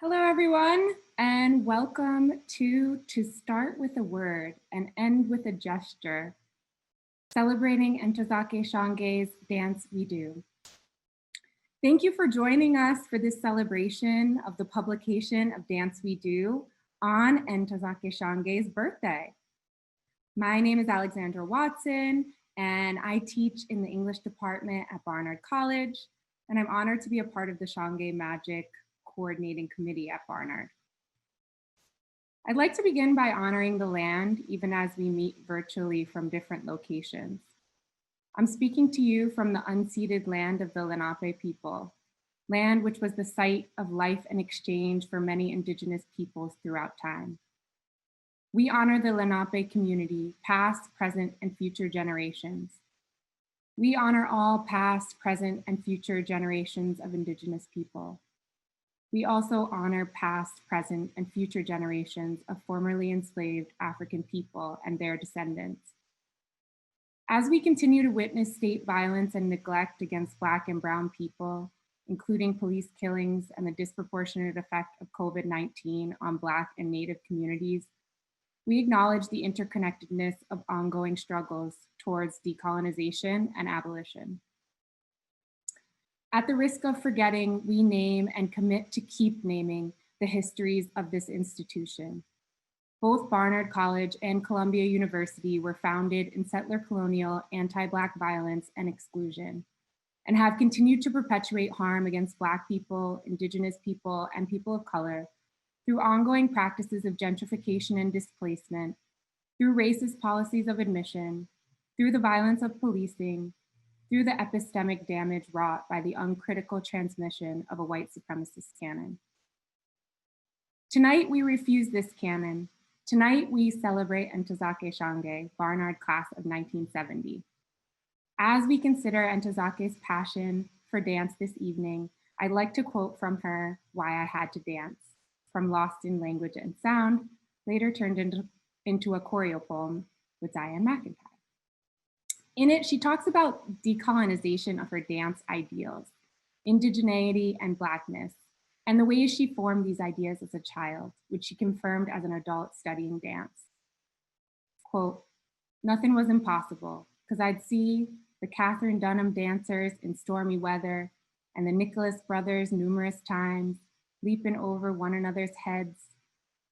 Hello, everyone, and welcome to Start with a Word and End with a Gesture, celebrating Ntozake Shange's Dance We Do. Thank you for joining us for this celebration of the publication of Dance We Do on Ntozake Shange's birthday. My name is Alexandra Watson, and I teach in the English department at Barnard College, and I'm honored to be a part of the Shange Magic Coordinating Committee at Barnard. I'd like to begin by honoring the land, even as we meet virtually from different locations. I'm speaking to you from the unceded land of the Lenape people, land which was the site of life and exchange for many indigenous peoples throughout time. We honor the Lenape community, past, present, and future generations. We honor all past, present, and future generations of indigenous people. We also honor past, present, and future generations of formerly enslaved African people and their descendants. As we continue to witness state violence and neglect against Black and Brown people, including police killings and the disproportionate effect of COVID-19 on Black and Native communities, we acknowledge the interconnectedness of ongoing struggles towards decolonization and abolition. At the risk of forgetting, we name and commit to keep naming the histories of this institution. Both Barnard College and Columbia University were founded in settler colonial anti-Black violence and exclusion, and have continued to perpetuate harm against Black people, Indigenous people, and people of color through ongoing practices of gentrification and displacement, through racist policies of admission, through the violence of policing, through the epistemic damage wrought by the uncritical transmission of a white supremacist canon. Tonight, we refuse this canon. Tonight, we celebrate Ntozake Shange, Barnard class of 1970. As we consider Ntozake's passion for dance this evening, I'd like to quote from her, "Why I Had to Dance," from Lost in Language and Sound, later turned into a choreo poem with Diane McIntyre. In it, she talks about decolonization of her dance ideals, indigeneity and Blackness, and the ways she formed these ideas as a child, which she confirmed as an adult studying dance. Quote, "Nothing was impossible, because I'd see the Katherine Dunham dancers in stormy weather and the Nicholas brothers numerous times, leaping over one another's heads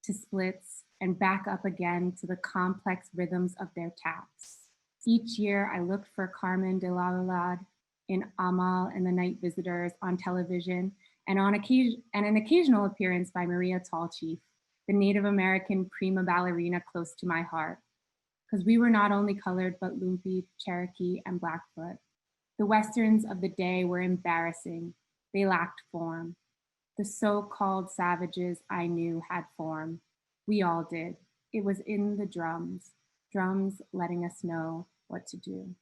to splits and back up again to the complex rhythms of their taps. Each year, I looked for Carmen de la Lalade in Amal and the Night Visitors on television, and an occasional appearance by Maria Tallchief, the Native American prima ballerina close to my heart, because we were not only colored, but Lumpy, Cherokee, and Blackfoot. The Westerns of the day were embarrassing. They lacked form. The so-called savages I knew had form. We all did. It was in the drums letting us know what to do."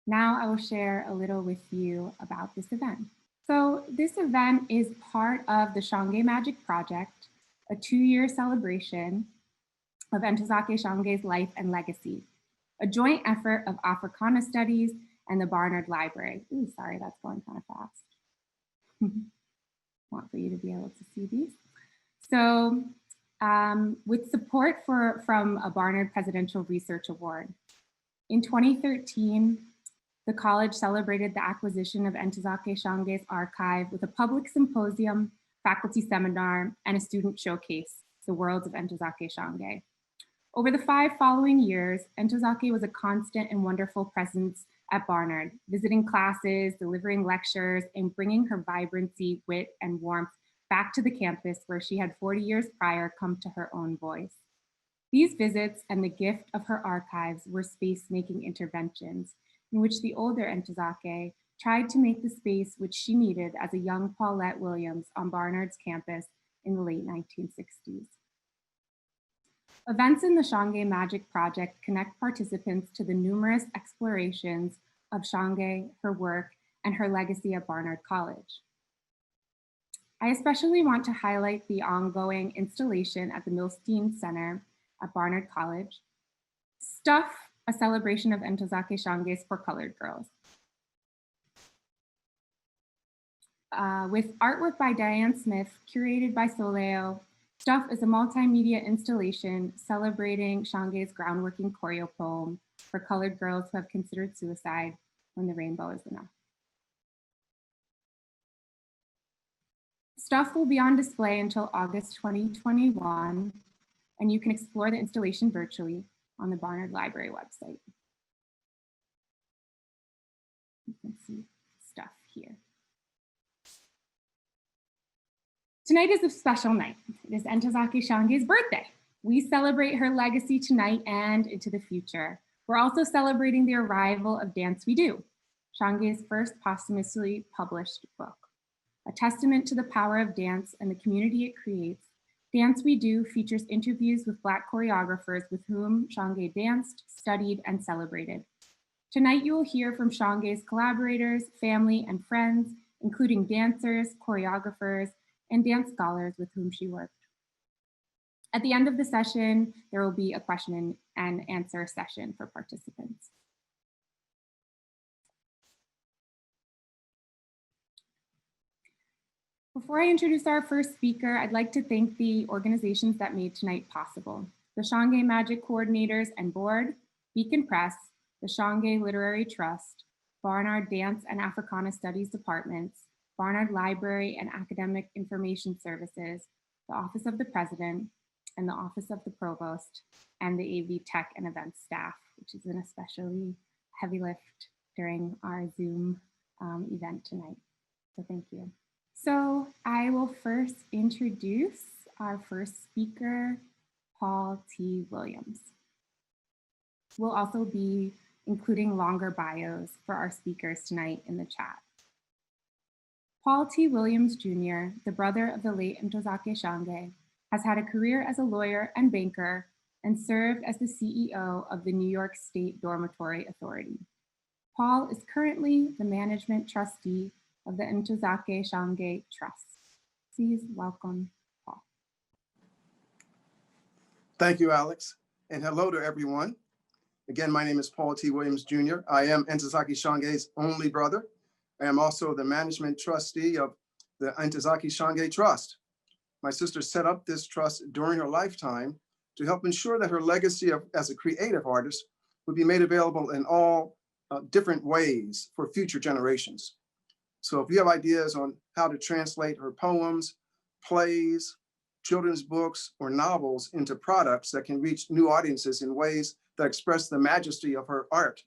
Now I will share a little with you about this event. So this event is part of the Shange Magic Project, a 2-year celebration of Ntozake Shange's life and legacy, a joint effort of Africana Studies and the Barnard Library. Ooh, sorry, that's going kind of fast. Want for you to be able to see these. So with support from a Barnard Presidential Research Award. In 2013, the college celebrated the acquisition of Ntozake Shange's archive with a public symposium, faculty seminar, and a student showcase, The Worlds of Ntozake Shange. Over the 5 following years, Ntozake was a constant and wonderful presence at Barnard, visiting classes, delivering lectures, and bringing her vibrancy, wit, and warmth back to the campus where she had 40 years prior come to her own voice. These visits and the gift of her archives were space-making interventions in which the older Ntozake tried to make the space which she needed as a young Paulette Williams on Barnard's campus in the late 1960s. Events in the Shange Magic Project connect participants to the numerous explorations of Shange, her work, and her legacy at Barnard College. I especially want to highlight the ongoing installation at the Milstein Center at Barnard College, Stuff, a celebration of Ntozake Shange's for colored girls. with artwork by Diane Smith, curated by Soleo. Stuff is a multimedia installation celebrating Shange's groundworking choreo poem for colored girls who have considered suicide when the rainbow is enough. Stuff will be on display until August 2021, and you can explore the installation virtually on the Barnard Library website. You can see stuff here. Tonight is a special night. It is Ntozake Shange's birthday. We celebrate her legacy tonight and into the future. We're also celebrating the arrival of Dance We Do, Shange's first posthumously published book. A testament to the power of dance and the community it creates, Dance We Do features interviews with Black choreographers with whom Shange danced, studied, and celebrated. Tonight you will hear from Shange's collaborators, family, and friends, including dancers, choreographers, and dance scholars with whom she worked. At the end of the session, there will be a question and answer session for participants. Before I introduce our first speaker, I'd like to thank the organizations that made tonight possible. The Shange Magic Coordinators and Board, Beacon Press, the Shange Literary Trust, Barnard Dance and Africana Studies Departments, Barnard Library and Academic Information Services, the Office of the President, and the Office of the Provost, and the AV Tech and Events staff, which is an especially heavy lift during our Zoom event tonight. So thank you. So I will first introduce our first speaker, Paul T. Williams. We'll also be including longer bios for our speakers tonight in the chat. Paul T. Williams Jr., the brother of the late Ntozake Shange, has had a career as a lawyer and banker and served as the CEO of the New York State Dormitory Authority. Paul is currently the management trustee of the Ntozake Shange Trust. Please welcome Paul. Thank you, Alex, and hello to everyone. Again, my name is Paul T. Williams Jr. I am Ntozake Shange's only brother. I am also the management trustee of the Ntozake Shange Trust. My sister set up this trust during her lifetime to help ensure that her legacy as a creative artist would be made available in all different ways for future generations. So if you have ideas on how to translate her poems, plays, children's books, or novels into products that can reach new audiences in ways that express the majesty of her art,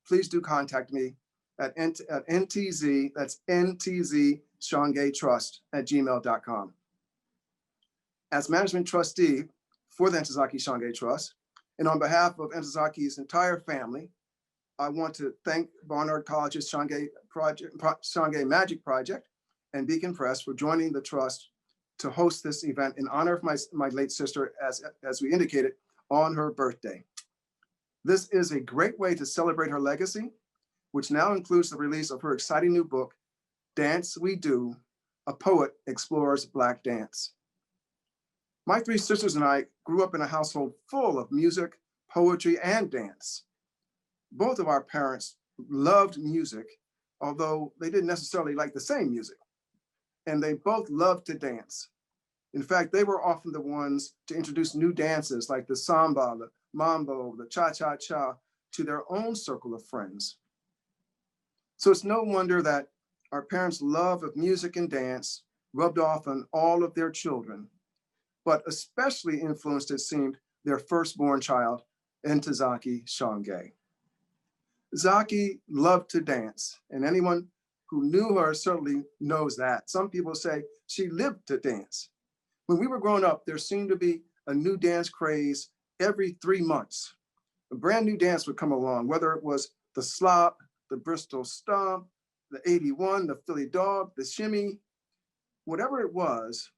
please do contact me at NTZ, that's NTZ Shange Trust at gmail.com. As management trustee for the Ntozake Shange Trust, and on behalf of Ntozake's entire family, I want to thank Barnard College's Shange Magic Project and Beacon Press for joining the trust to host this event in honor of my late sister, as we indicated, on her birthday. This is a great way to celebrate her legacy, which now includes the release of her exciting new book, Dance We Do, A Poet Explores Black Dance. My three sisters and I grew up in a household full of music, poetry, and dance. Both of our parents loved music, although they didn't necessarily like the same music. And they both loved to dance. In fact, they were often the ones to introduce new dances like the samba, the mambo, the cha-cha-cha to their own circle of friends. So it's no wonder that our parents' love of music and dance rubbed off on all of their children, but especially influenced, it seemed, their firstborn child, Ntozake Shange. Zaki loved to dance, and anyone who knew her certainly knows that. Some people say she lived to dance. When we were growing up, there seemed to be a new dance craze every 3 months. A brand new dance would come along, whether it was the slop, the Bristol stomp, the 81, the Philly dog, the shimmy, whatever it was,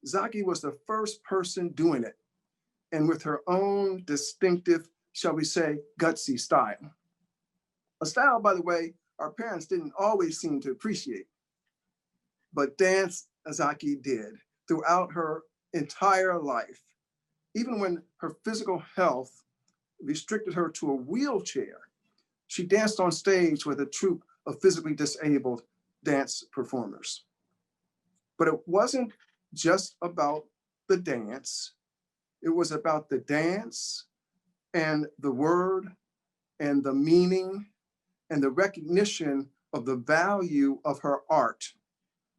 Zaki was the first person doing it, and with her own distinctive, shall we say, gutsy style. A style, by the way, our parents didn't always seem to appreciate, but dance Zaki did throughout her entire life. Even when her physical health restricted her to a wheelchair, she danced on stage with a troupe of physically disabled dance performers. But it wasn't just about the dance. It was about the dance and the word and the meaning and the recognition of the value of her art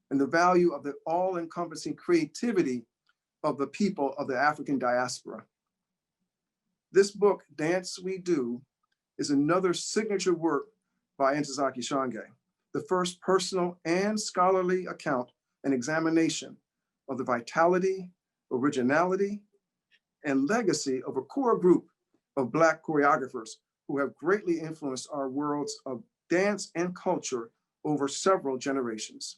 and the value of the all-encompassing creativity of the people of the African diaspora. This book, Dance We Do, is another signature work by Ntozake Shange, the first personal and scholarly account and examination of the vitality, originality, and legacy of a core group of Black choreographers who have greatly influenced our worlds of dance and culture over several generations.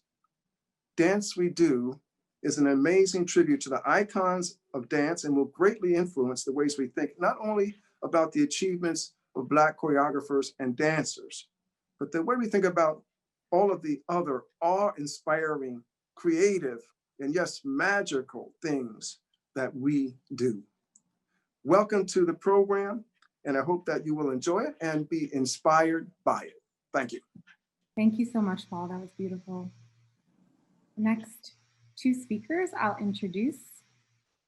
Dance We Do is an amazing tribute to the icons of dance and will greatly influence the ways we think, not only about the achievements of Black choreographers and dancers, but the way we think about all of the other awe-inspiring, creative, and yes, magical things that we do. Welcome to the program, and I hope that you will enjoy it and be inspired by it. Thank you. Thank you so much, Paul. That was beautiful. The next two speakers I'll introduce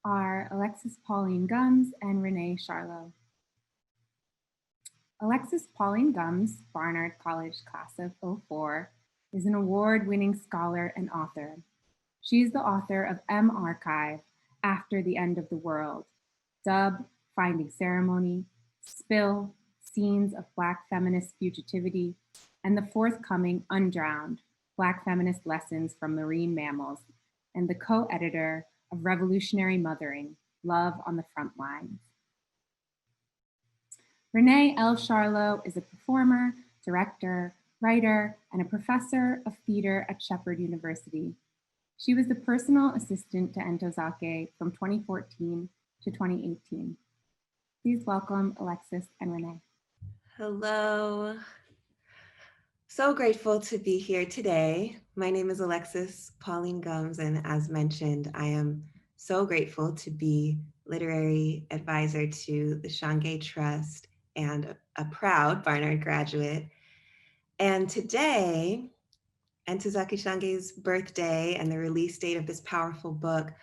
are Alexis Pauline Gumbs and Renee Charlot. Alexis Pauline Gumbs, Barnard College class of '04, is an award-winning scholar and author. She is the author of M Archive, After the End of the World, Dub, Finding Ceremony, Spill, Scenes of Black Feminist Fugitivity, and the forthcoming Undrowned, Black Feminist Lessons from Marine Mammals, and the co-editor of Revolutionary Mothering, Love on the Front Lines. Renee L. Charlot is a performer, director, writer, and a professor of theater at Shepherd University. She was the personal assistant to Ntozake from 2014 to 2018. Please welcome Alexis and Renee. Hello. So grateful to be here today. My name is Alexis Pauline Gumbs, and as mentioned, I am so grateful to be literary advisor to the Shange Trust and a proud Barnard graduate. And today, Ntozake Shange's birthday and the release date of this powerful book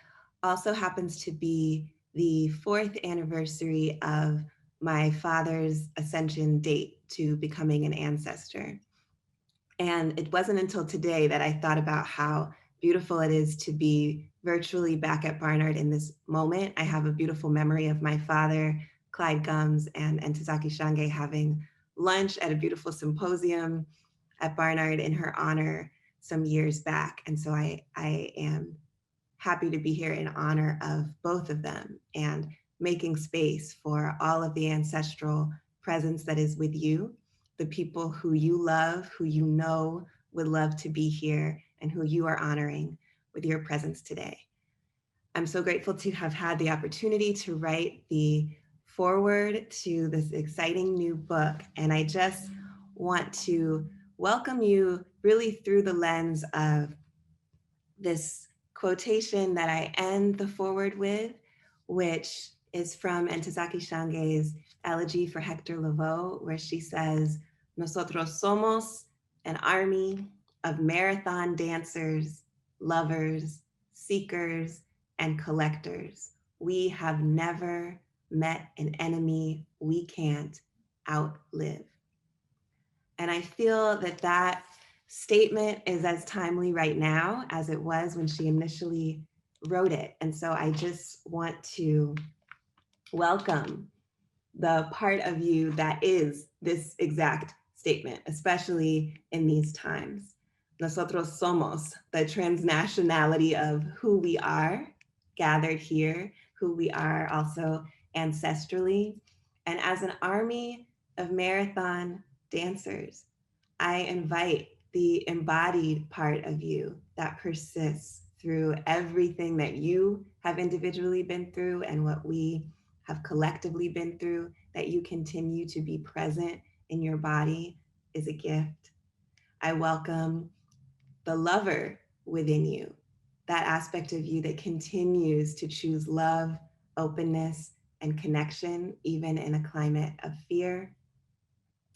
also happens to be the 4th anniversary of my father's ascension date to becoming an ancestor. And it wasn't until today that I thought about how beautiful it is to be virtually back at Barnard in this moment. I have a beautiful memory of my father, Clyde Gumbs, and Ntozake Shange having lunch at a beautiful symposium at Barnard in her honor some years back. And so I am happy to be here in honor of both of them and making space for all of the ancestral presence that is with you, the people who you love, who you know would love to be here, and who you are honoring with your presence today. I'm so grateful to have had the opportunity to write the foreword to this exciting new book. And I just want to welcome you really through the lens of this quotation that I end the foreword with, which is from Ntozake Shange's elegy for Hector Lavoe, where she says, "Nosotros somos an army of marathon dancers, lovers, seekers, and collectors. We have never met an enemy we can't outlive." And I feel that that statement is as timely right now as it was when she initially wrote it. And so I just want to welcome the part of you that is this exact statement, especially in these times. Nosotros somos, the transnationality of who we are gathered here, who we are also ancestrally. And as an army of marathon dancers, I invite the embodied part of you that persists through everything that you have individually been through and what we have collectively been through, that you continue to be present in your body is a gift. I welcome the lover within you, that aspect of you that continues to choose love, openness, and connection, even in a climate of fear.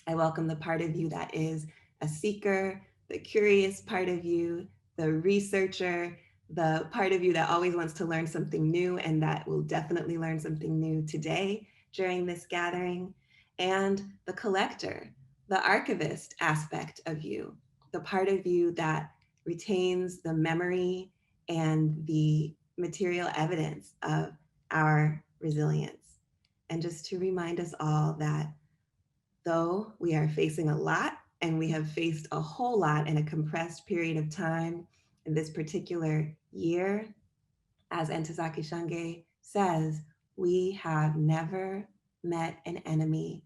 I welcome the part of you that is a seeker, the curious part of you, the researcher, the part of you that always wants to learn something new and that will definitely learn something new today during this gathering, and the collector, the archivist aspect of you, the part of you that retains the memory and the material evidence of our resilience. And just to remind us all that though we are facing a lot, and we have faced a whole lot in a compressed period of time in this particular year, as Ntozake Shange says, we have never met an enemy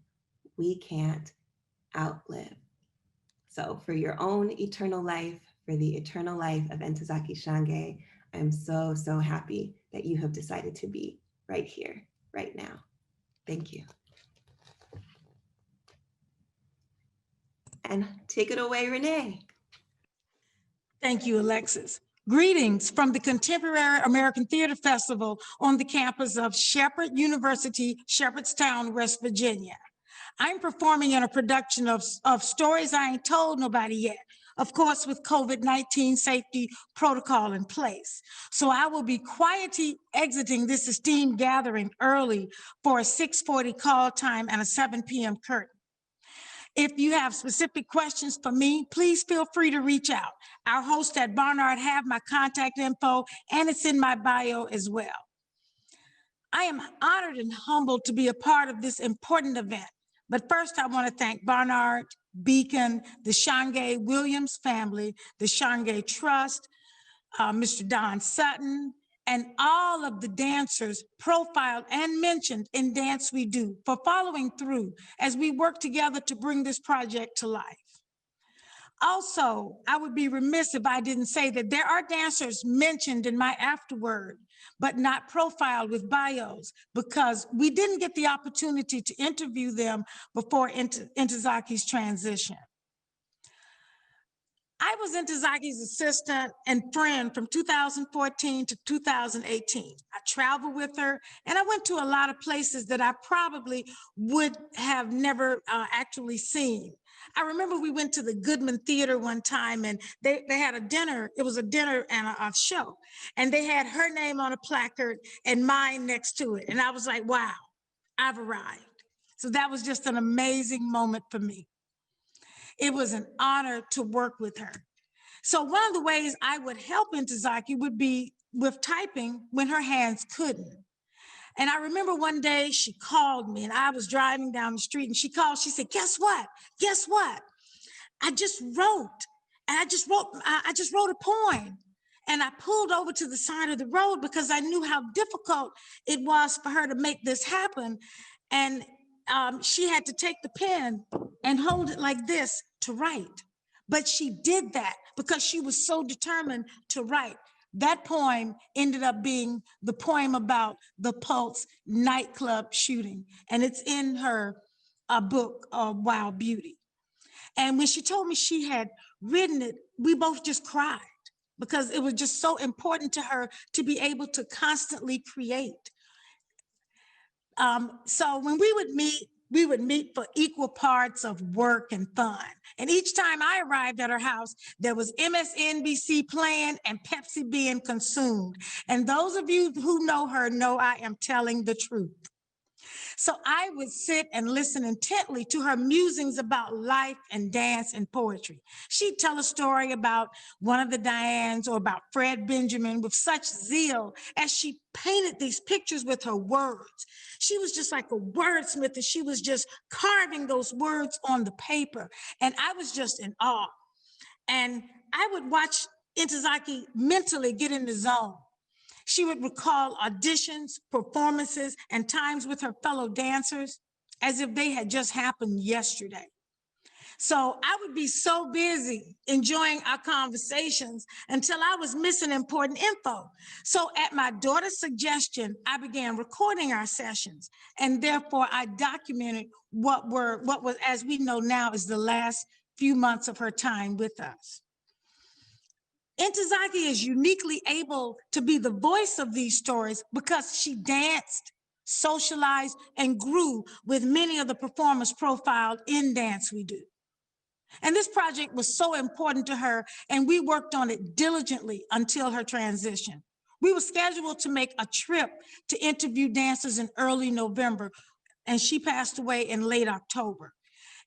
we can't outlive. So for your own eternal life, for the eternal life of Ntozake Shange, I'm so, so happy that you have decided to be right here, right now. Thank you. And take it away, Renee. Thank you, Alexis. Greetings from the Contemporary American Theater Festival on the campus of Shepherd University, Shepherdstown, West Virginia. I'm performing in a production of Stories I Ain't Told Nobody Yet, of course, with COVID-19 safety protocol in place. So I will be quietly exiting this esteemed gathering early for a 6:40 call time and a 7 p.m. curtain. If you have specific questions for me, please feel free to reach out. Our hosts at Barnard have my contact info, and it's in my bio as well. I am honored and humbled to be a part of this important event. But first, I want to thank Barnard, Beacon, the Shange Williams family, the Shange Trust, Mr. Don Sutton, and all of the dancers profiled and mentioned in Dance We Do for following through as we work together to bring this project to life. Also, I would be remiss if I didn't say that there are dancers mentioned in my afterword, but not profiled with bios because we didn't get the opportunity to interview them before Ntozake's transition. I was Ntozake's assistant and friend from 2014 to 2018. I traveled with her and I went to a lot of places that I probably would have never actually seen. I remember we went to the Goodman Theater one time and they had a dinner. It was a dinner and a show. And they had her name on a placard and mine next to it. And I was like, wow, I've arrived. So that was just an amazing moment for me. It was an honor to work with her. So one of the ways I would help Ntozake would be with typing when her hands couldn't. And I remember one day she called me and I was driving down the street and she called, she said, guess what? Guess what? I just wrote a poem. And I pulled over to the side of the road because I knew how difficult it was for her to make this happen. And she had to take the pen and hold it like this to write. But she did that because she was so determined to write. That poem ended up being the poem about the Pulse nightclub shooting. And it's in her book, Wild Beauty. And when she told me she had written it, we both just cried because it was just so important to her to be able to constantly create. So when we would meet for equal parts of work and fun. And each time I arrived at her house, there was MSNBC playing and Pepsi being consumed. And those of you who know her know I am telling the truth. So I would sit and listen intently to her musings about life and dance and poetry. She'd tell a story about one of the Dianes or about Fred Benjamin with such zeal as she painted these pictures with her words. She was just like a wordsmith and she was just carving those words on the paper. And I was just in awe. And I would watch Ntozake mentally get in the zone. She would recall auditions, performances, and times with her fellow dancers as if they had just happened yesterday. So I would be so busy enjoying our conversations until I was missing important info. So at my daughter's suggestion, I began recording our sessions, and therefore I documented what was, as we know now, is the last few months of her time with us. Ntozake is uniquely able to be the voice of these stories because she danced, socialized, and grew with many of the performers profiled in Dance We Do. And this project was so important to her, and we worked on it diligently until her transition. We were scheduled to make a trip to interview dancers in early November, and she passed away in late October.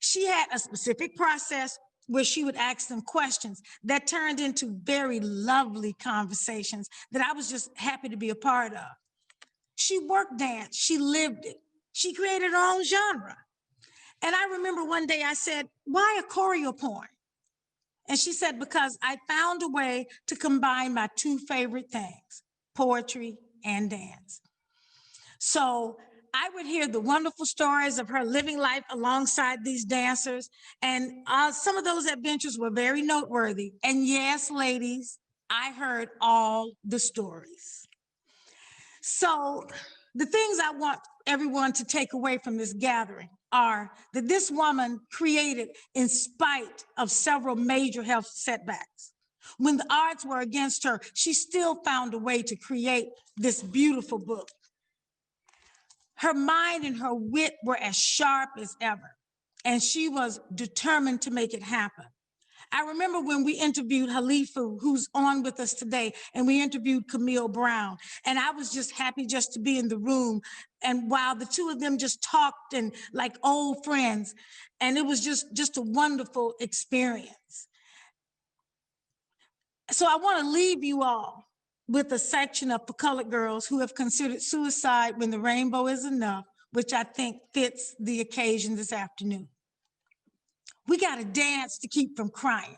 She had a specific process where she would ask them questions that turned into very lovely conversations that I was just happy to be a part of. She worked dance, she lived it. She created her own genre. And I remember one day I said, "Why a choreo porn?" And she said, "Because I found a way to combine my two favorite things, poetry and dance." So I would hear the wonderful stories of her living life alongside these dancers. And some of those adventures were very noteworthy. And yes, ladies, I heard all the stories. So the things I want everyone to take away from this gathering are that this woman created in spite of several major health setbacks. When the odds were against her, she still found a way to create this beautiful book. Her mind and her wit were as sharp as ever, and she was determined to make it happen. I remember when we interviewed Halifu, who's on with us today, and we interviewed Camille Brown, and I was just happy just to be in the room. And while the two of them just talked and like old friends, and it was just a wonderful experience. So I want to leave you all with a section of For Colored Girls who have considered suicide when the rainbow is enough, which I think fits the occasion this afternoon. We got to dance to keep from crying.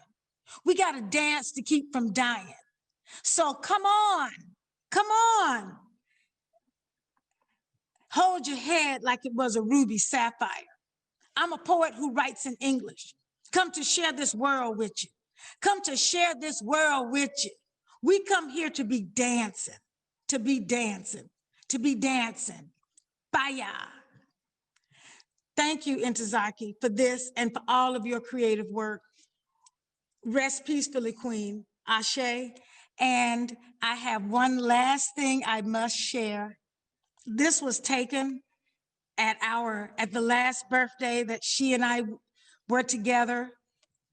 We got to dance to keep from dying. So come on, come on. Hold your head like it was a ruby sapphire. I'm a poet who writes in English. Come to share this world with you. Come to share this world with you. We come here to be dancing, to be dancing, to be dancing. Bye. Thank you, Ntozake, for this and for all of your creative work. Rest peacefully, Queen. Ashe. And I have one last thing I must share. This was taken at the last birthday that she and I were together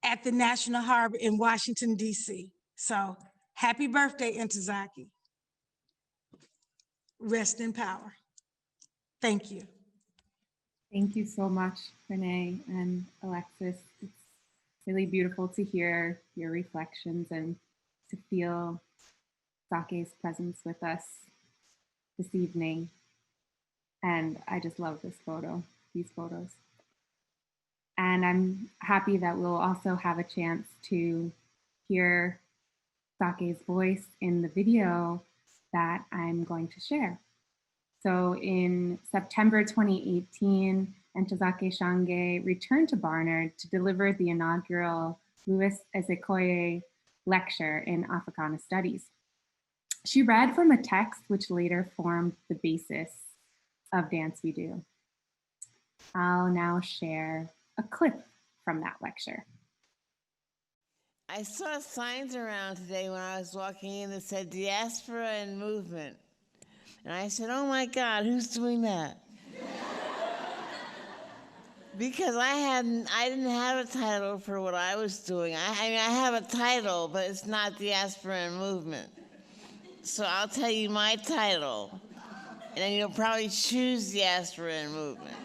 at the National Harbor in Washington, D.C. So happy birthday, Ntozake. Rest in power. Thank you. Thank you so much, Renee and Alexis. It's really beautiful to hear your reflections and to feel Sake's presence with us this evening. And I just love this photo, these photos. And I'm happy that we'll also have a chance to hear Sake's voice in the video that I'm going to share. So in September 2018, Ntozake Shange returned to Barnard to deliver the inaugural Louis Ezekoye lecture in Africana Studies. She read from a text which later formed the basis of Dance We Do. I'll now share a clip from that lecture. I saw signs around today when I was walking in that said diaspora and movement. And I said, oh my God, who's doing that? Because I didn't have a title for what I was doing. I have a title, but it's not diaspora and movement. So I'll tell you my title, and then you'll probably choose diaspora and movement.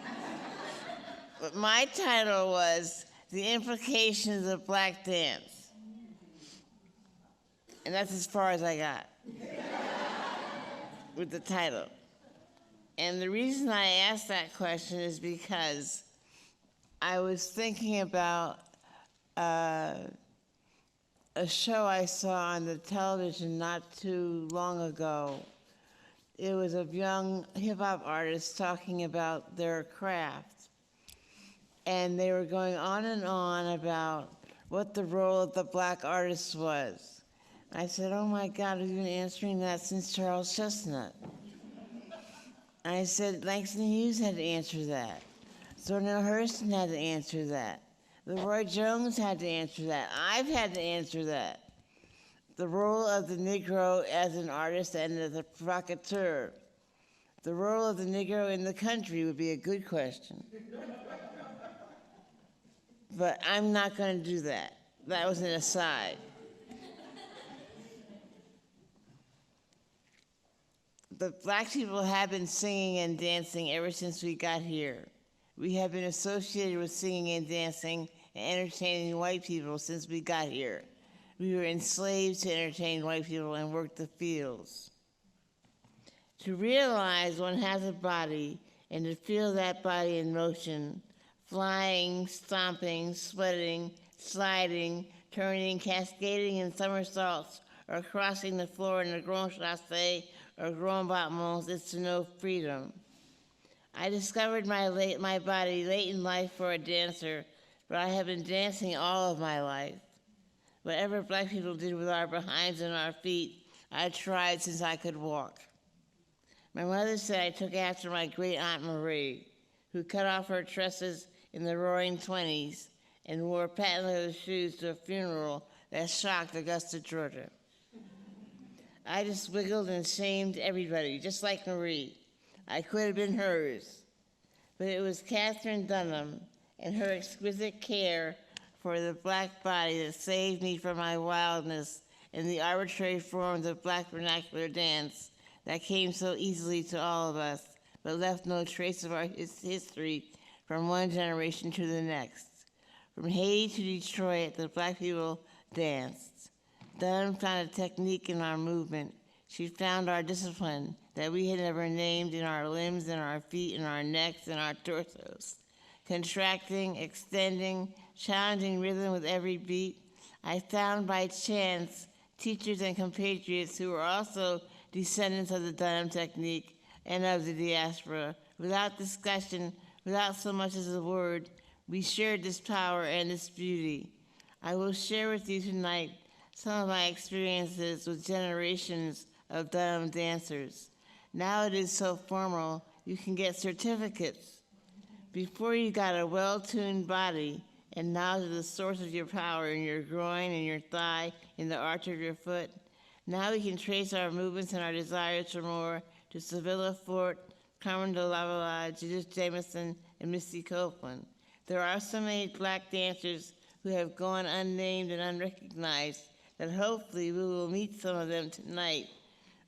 But my title was The Implications of Black Dance. And that's as far as I got with the title. And the reason I asked that question is because I was thinking about a show I saw on the television not too long ago. It was of young hip-hop artists talking about their craft. And they were going on and on about what the role of the Black artist was. I said, oh my God, we've been answering that since Charles Chestnut. And I said, Langston Hughes had to answer that. Zora Hurston had to answer that. Leroy Jones had to answer that. I've had to answer that. The role of the Negro as an artist and as a provocateur. The role of the Negro in the country would be a good question. but I'm not going to do that. That was an aside. The Black people have been singing and dancing ever since we got here. We have been associated with singing and dancing and entertaining white people since we got here. We were enslaved to entertain white people and work the fields. To realize one has a body and to feel that body in motion, flying, stomping, sweating, sliding, turning, cascading in somersaults, or crossing the floor in a grand chassé or grand battements is to know freedom. I discovered my body late in life for a dancer, but I have been dancing all of my life. Whatever Black people did with our behinds and our feet, I tried since I could walk. My mother said I took after my great Aunt Marie, who cut off her tresses in the roaring 20s and wore patent leather shoes to a funeral that shocked Augusta, Georgia. I just wiggled and shamed everybody, just like Marie. I could have been hers. But it was Katherine Dunham and her exquisite care for the Black body that saved me from my wildness and the arbitrary forms of Black vernacular dance that came so easily to all of us, but left no trace of our history from one generation to the next. From Haiti to Detroit, the Black people danced. Dunham found a technique in our movement. She found our discipline that we had never named in our limbs, in our feet, in our necks, in our torsos. Contracting, extending, challenging rhythm with every beat. I found by chance teachers and compatriots who were also descendants of the Dunham technique and of the diaspora. Without discussion, without so much as a word, we shared this power and this beauty. I will share with you tonight some of my experiences with generations of Dunham dancers. Now it is so formal, you can get certificates. Before you got a well-tuned body and knowledge of the source of your power in your groin, in your thigh, in the arch of your foot. Now we can trace our movements and our desires for more to Sevilla Fort, Carmen de Lavalla, Judith Jamison, and Misty Copeland. There are so many Black dancers who have gone unnamed and unrecognized that hopefully we will meet some of them tonight.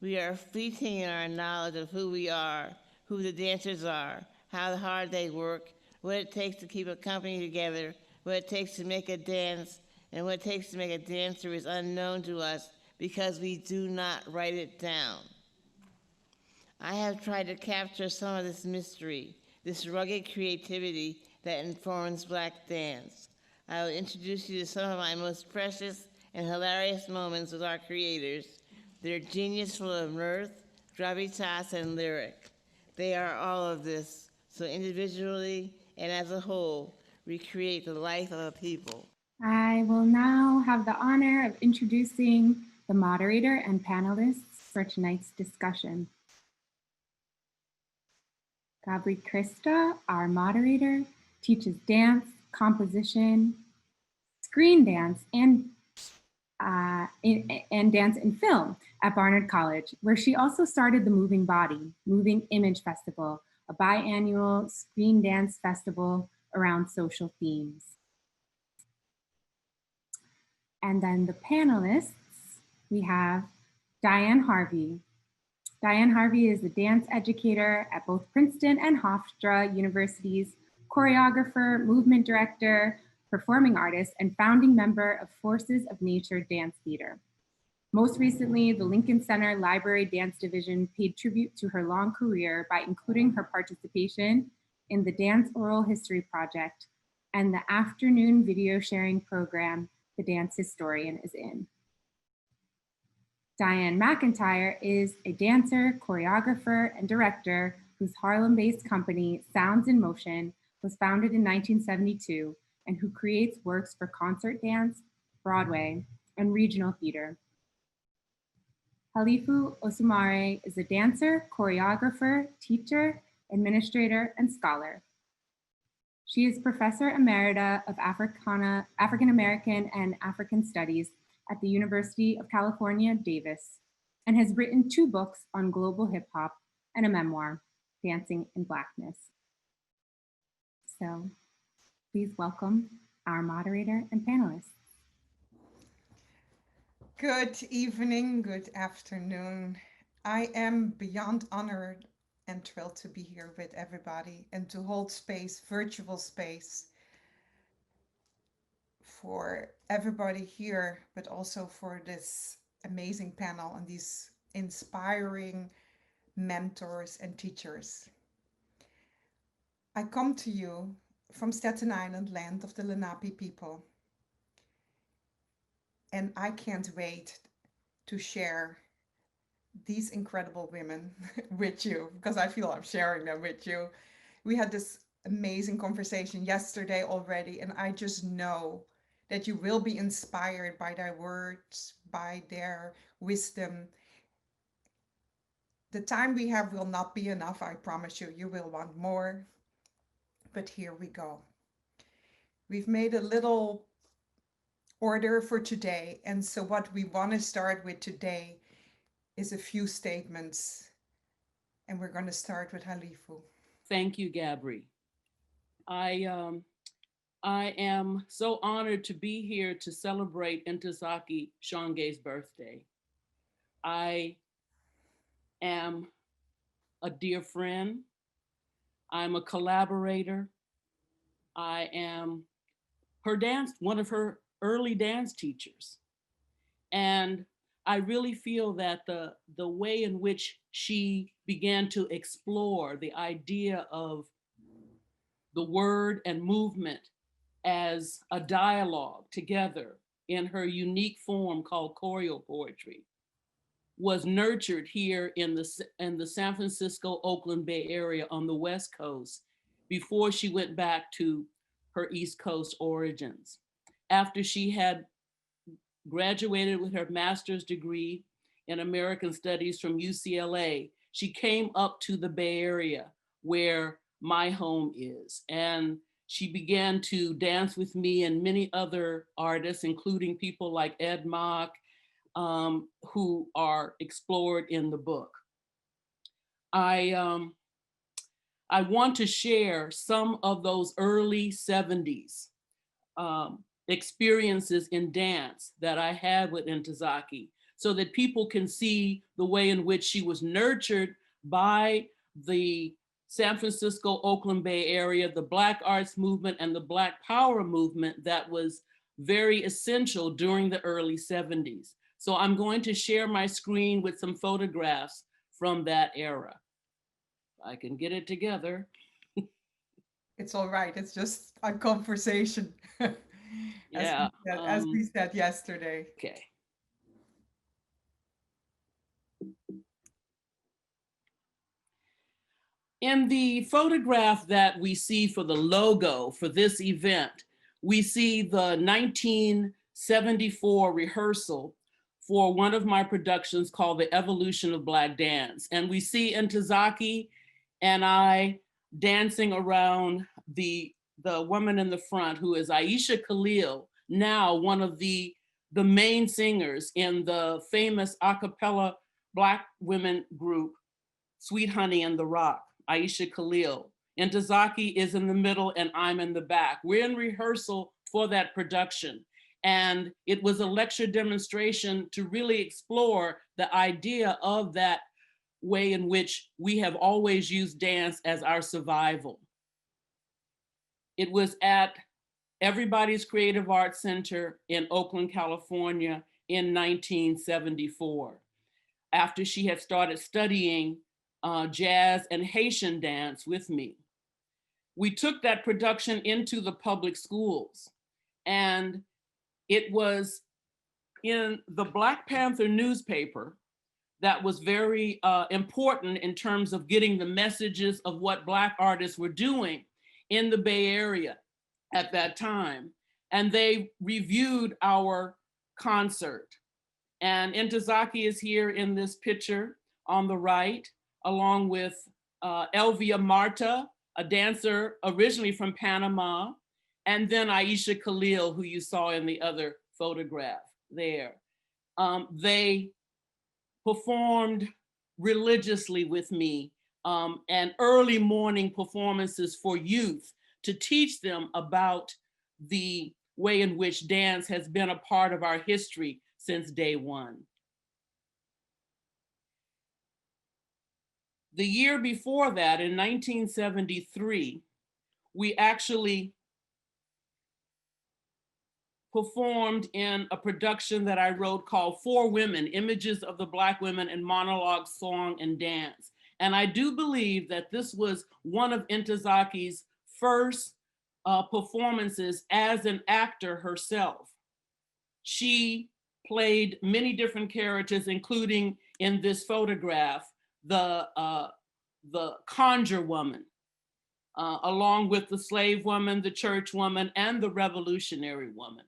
We are fleeting in our knowledge of who we are, who the dancers are, how hard they work, what it takes to keep a company together, what it takes to make a dance, and what it takes to make a dancer is unknown to us because we do not write it down. I have tried to capture some of this mystery, this rugged creativity that informs Black dance. I will introduce you to some of my most precious and hilarious moments with our creators. Their genius full of mirth, gravitas, and lyric. They are all of this, so individually and as a whole, we create the life of a people. I will now have the honor of introducing the moderator and panelists for tonight's discussion. Gabri Krista, our moderator, teaches dance, composition, screen dance, and dance and film at Barnard College, where she also started the Moving Body, Moving Image Festival, a biannual screen dance festival around social themes. And then the panelists, we have Diane Harvey. Diane Harvey is a dance educator at both Princeton and Hofstra Universities, choreographer, movement director, performing artist, and founding member of Forces of Nature Dance Theater. Most recently, the Lincoln Center Library Dance Division paid tribute to her long career by including her participation in the Dance Oral History Project and the afternoon video sharing program The Dance Historian is in. Diane McIntyre is a dancer, choreographer, and director whose Harlem-based company, Sounds in Motion, was founded in 1972 and who creates works for concert dance, Broadway, and regional theater. Halifu Osumare is a dancer, choreographer, teacher, administrator, and scholar. She is Professor Emerita of African American and African Studies at the University of California, Davis, and has written 2 books on global hip hop and a memoir, Dancing in Blackness. So please welcome our moderator and panelists. Good evening, good afternoon. I am beyond honored and thrilled to be here with everybody and to hold space, virtual space, for everybody here, but also for this amazing panel and these inspiring mentors and teachers. I come to you from Staten Island, land of the Lenape people. And I can't wait to share these incredible women with you, because I feel I'm sharing them with you. We had this amazing conversation yesterday already, and I just know that you will be inspired by their words, by their wisdom. The time we have will not be enough, I promise you. You will want more. But here we go. We've made a little order for today. And so what we want to start with today is a few statements. And we're going to start with Halifu. Thank you, Gabri. I am so honored to be here to celebrate Ntozake Shange's birthday. I am a dear friend. I'm a collaborator. I am one of her early dance teachers. And I really feel that the way in which she began to explore the idea of the word and movement as a dialogue together in her unique form called choreo poetry was nurtured here in the San Francisco, Oakland Bay Area on the West Coast before she went back to her East Coast origins. After she had graduated with her master's degree in American Studies from UCLA, she came up to the Bay Area where my home is. And she began to dance with me and many other artists, including people like Ed Mock, who are explored in the book. I want to share some of those early 70s experiences in dance that I had with Ntozake so that people can see the way in which she was nurtured by the San Francisco, Oakland Bay Area, the Black arts movement and the Black power movement that was very essential during the early 70s. So I'm going to share my screen with some photographs from that era. I can get it together. It's all right. It's just a conversation. Yeah. As we said yesterday. Okay. In the photograph that we see for the logo for this event, we see the 1974 rehearsal for one of my productions called The Evolution of Black Dance. And we see Ntozake and I dancing around the woman in the front, who is Aisha Khalil, now one of the main singers in the famous a cappella Black women group, Sweet Honey and the Rock, Aisha Khalil. Ntozake is in the middle and I'm in the back. We're in rehearsal for that production. And it was a lecture demonstration to really explore the idea of that way in which we have always used dance as our survival. It was at Everybody's Creative Arts Center in Oakland, California in 1974, after she had started studying jazz and Haitian dance with me. We took that production into the public schools, and it was in the Black Panther newspaper that was very important in terms of getting the messages of what Black artists were doing in the Bay Area at that time. And they reviewed our concert. And Ntozake is here in this picture on the right, along with Elvia Marta, a dancer originally from Panama, and then Aisha Khalil, who you saw in the other photograph there. They performed religiously with me and early morning performances for youth to teach them about the way in which dance has been a part of our history since day one. The year before that, in 1973, we actually performed in a production that I wrote called For Women, Images of the Black Women in Monologue, Song, and Dance. And I do believe that this was one of Ntozake's first performances as an actor herself. She played many different characters, including in this photograph, the conjure woman, along with the slave woman, the church woman, and the revolutionary woman.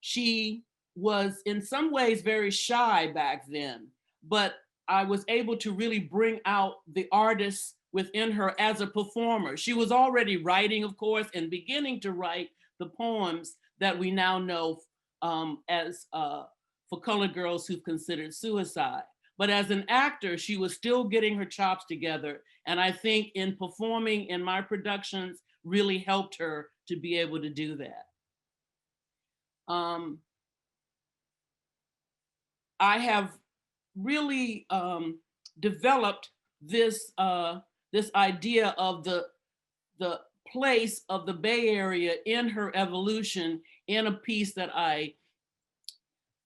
She was in some ways very shy back then, but I was able to really bring out the artist within her as a performer. She was already writing, of course, and beginning to write the poems that we now know as For Colored Girls Who've Considered Suicide. But as an actor, she was still getting her chops together. And I think in performing in my productions really helped her to be able to do that. I have really developed this this idea of the place of the Bay Area in her evolution in a piece that I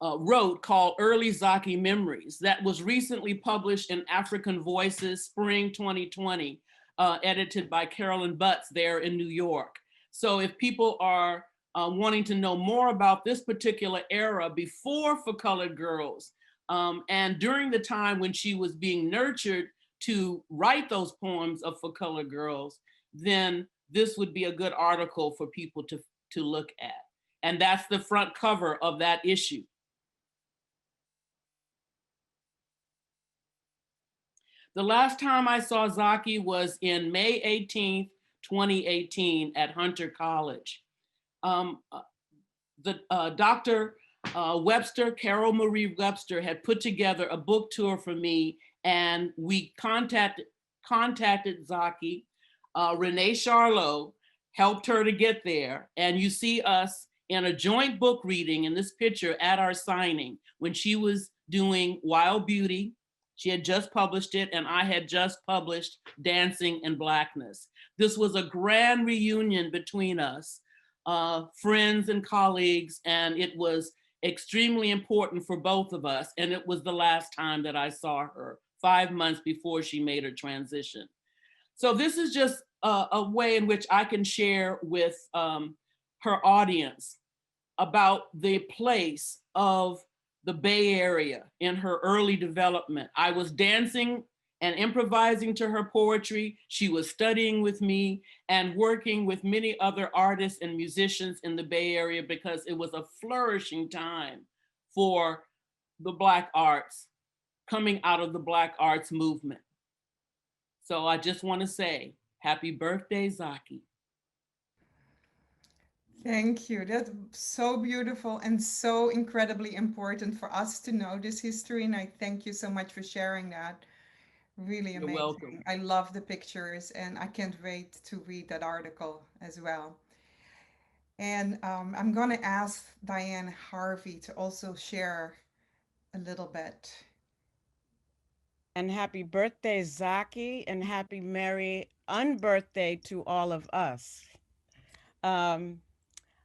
wrote called Early Zaki Memories that was recently published in African Voices, spring 2020, edited by Carolyn Butts there in New York. So if people are wanting to know more about this particular era before For Colored Girls, and during the time when she was being nurtured to write those poems of For Colored Girls, then this would be a good article for people to look at. And that's the front cover of that issue. The last time I saw Zaki was in May 18th, 2018 at Hunter College. Dr. Webster, Carol Marie Webster, had put together a book tour for me, and we contacted Zaki. Renee Charlot helped her to get there, and you see us in a joint book reading in this picture at our signing when she was doing Wild Beauty. She had just published it, and I had just published Dancing in Blackness. This was a grand reunion between us, friends and colleagues, and it was extremely important for both of us. And it was the last time that I saw her, 5 months before she made her transition. So this is just a way in which I can share with her audience about the place of the Bay Area in her early development. I was dancing and improvising to her poetry. She was studying with me and working with many other artists and musicians in the Bay Area because it was a flourishing time for the Black arts, coming out of the Black arts movement. So I just want to say, happy birthday, Zaki. Thank you. That's so beautiful and so incredibly important for us to know this history. And I thank you so much for sharing that. Really amazing. You're welcome. I love the pictures and I can't wait to read that article as well. And I'm going to ask Diane Harvey to also share a little bit. And happy birthday, Zaki, and happy merry unbirthday to all of us.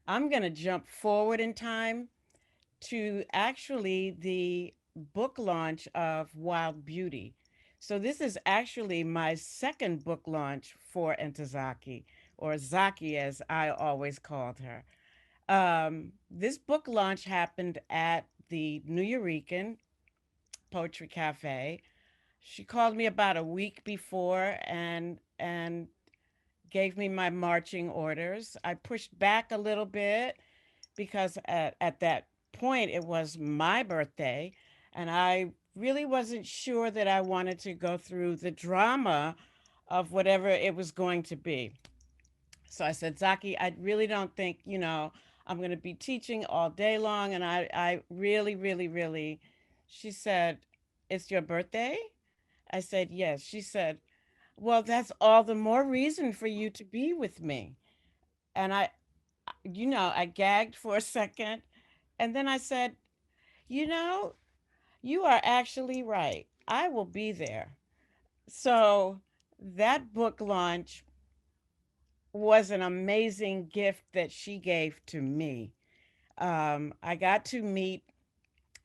I'm going to jump forward in time to actually the book launch of Wild Beauty. So this is actually my second book launch for Ntozake, or Zaki as I always called her. This book launch happened at the Nuyorican Poetry Cafe. She called me about a week before and gave me my marching orders. I pushed back a little bit because at that point it was my birthday and I really wasn't sure that I wanted to go through the drama of whatever it was going to be. So I said, Zaki, I really don't think, I'm going to be teaching all day long. And I really, she said, it's your birthday? I said, yes. She said, well, that's all the more reason for you to be with me. And you know, I gagged for a second. And then I said, you know, you are actually right. I will be there. So that book launch was an amazing gift that she gave to me. I got to meet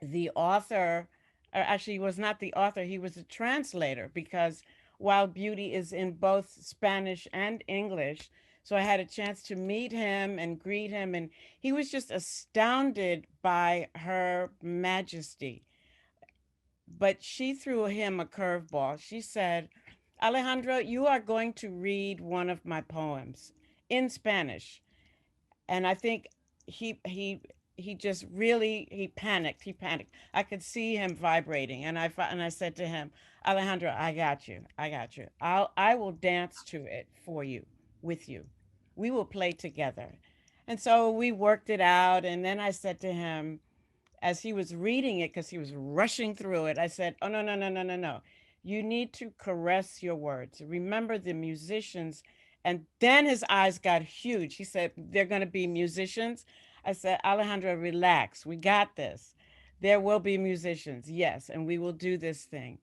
the author, or actually, he was not the author, he was a translator because Wild Beauty is in both Spanish and English. So I had a chance to meet him and greet him, and he was just astounded by her majesty. But she threw him a curveball. She said, Alejandro, you are going to read one of my poems in Spanish. And I think he just really he panicked. He panicked. I could see him vibrating, and I said to him, Alejandro, I got you. I got you. I will dance to it for you, with you. We will play together. And so we worked it out, and then I said to him, as he was reading it, because he was rushing through it, I said, oh, no, no, no, no, no, no. You need to caress your words. Remember the musicians. And then his eyes got huge. He said, they're going to be musicians. I said, Alejandro, relax. We got this. There will be musicians. Yes. And we will do this thing.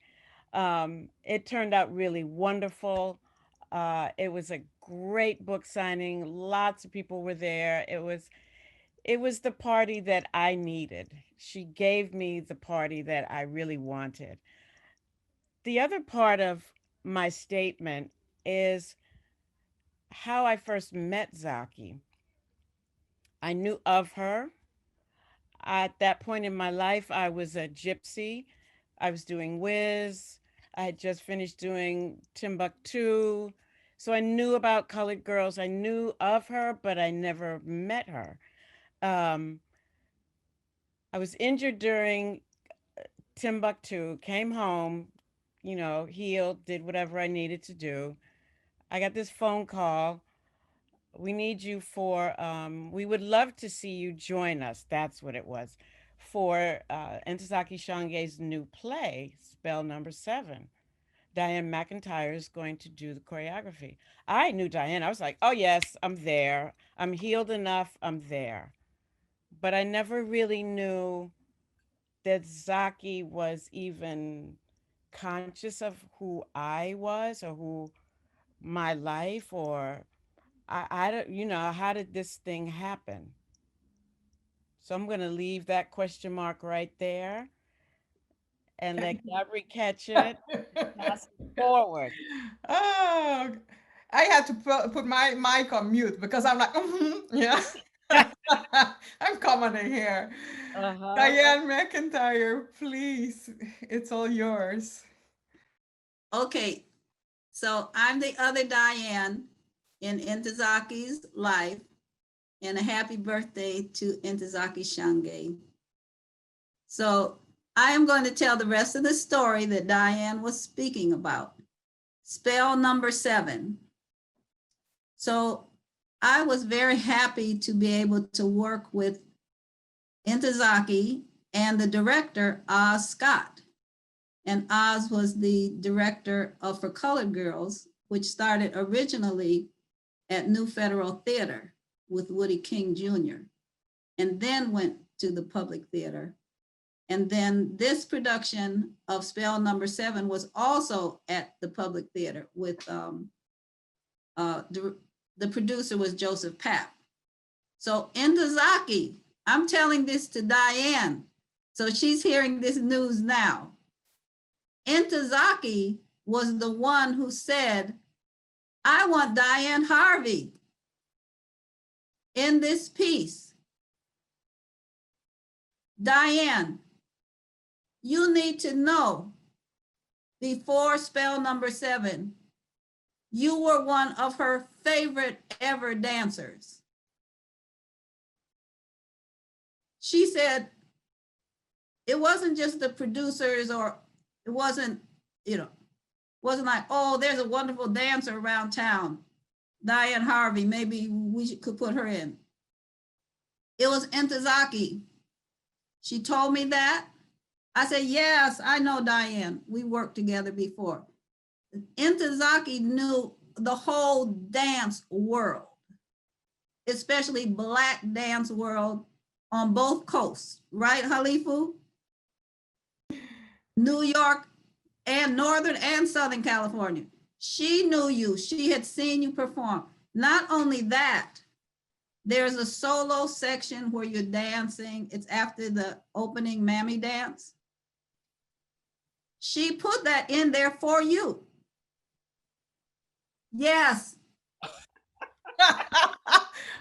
It turned out really wonderful. It was a great book signing. Lots of people were there. It was the party that I needed. She gave me the party that I really wanted. The other part of my statement is how I first met Zaki. I knew of her. At that point in my life, I was a gypsy. I was doing Wiz. I had just finished doing Timbuktu. So I knew about colored girls. I knew of her, but I never met her. Um, I was injured during Timbuktu, came home, you know, healed, did whatever I needed to do. I got this phone call. We need you for, we would love to see you join us. That's what it was. For Ntozake Shange's new play, Spell Number 7. Diane McIntyre is going to do the choreography. I knew Diane. I was like, oh, yes, I'm there. I'm healed enough. I'm there. But I never really knew that Zaki was even conscious of who I was or who my life or I don't, you know, how did this thing happen? So I'm going to leave that question mark right there and let Gabri catch it and pass it forward. Oh, I had to put my mic on mute because I'm like, yeah. I'm commenting here. Diane McIntyre, please, it's all yours. Okay, so I'm the other Diane in Ntozake's life, and a happy birthday to Ntozake Shange. So I am going to tell the rest of the story that Diane was speaking about. Spell Number 7. So I was very happy to be able to work with Ntozake and the director, Oz Scott. And Oz was the director of For Colored Girls, which started originally at New Federal Theater with Woody King Jr., and then went to the Public Theater. And then this production of Spell Number 7 was also at the Public Theater with, the producer was Joseph Papp. So Ntozake, I'm telling this to Diane, so she's hearing this news now. Ntozake was the one who said, I want Diane Harvey in this piece. Diane, you need to know, before Spell Number 7, you were one of her favorite ever dancers. She said, it wasn't just the producers, or it wasn't, you know, wasn't like, oh, there's a wonderful dancer around town, Diane Harvey, maybe we could put her in. It was Ntozake. She told me that. I said, yes, I know Diane. We worked together before. Ntozake knew the whole dance world. especially Black dance world on both coasts, right, Halifu? New York and Northern and Southern California. She knew you. She had seen you perform. Not only that, there's a solo section where you're dancing. It's after the opening Mammy dance. She put that in there for you. Yes.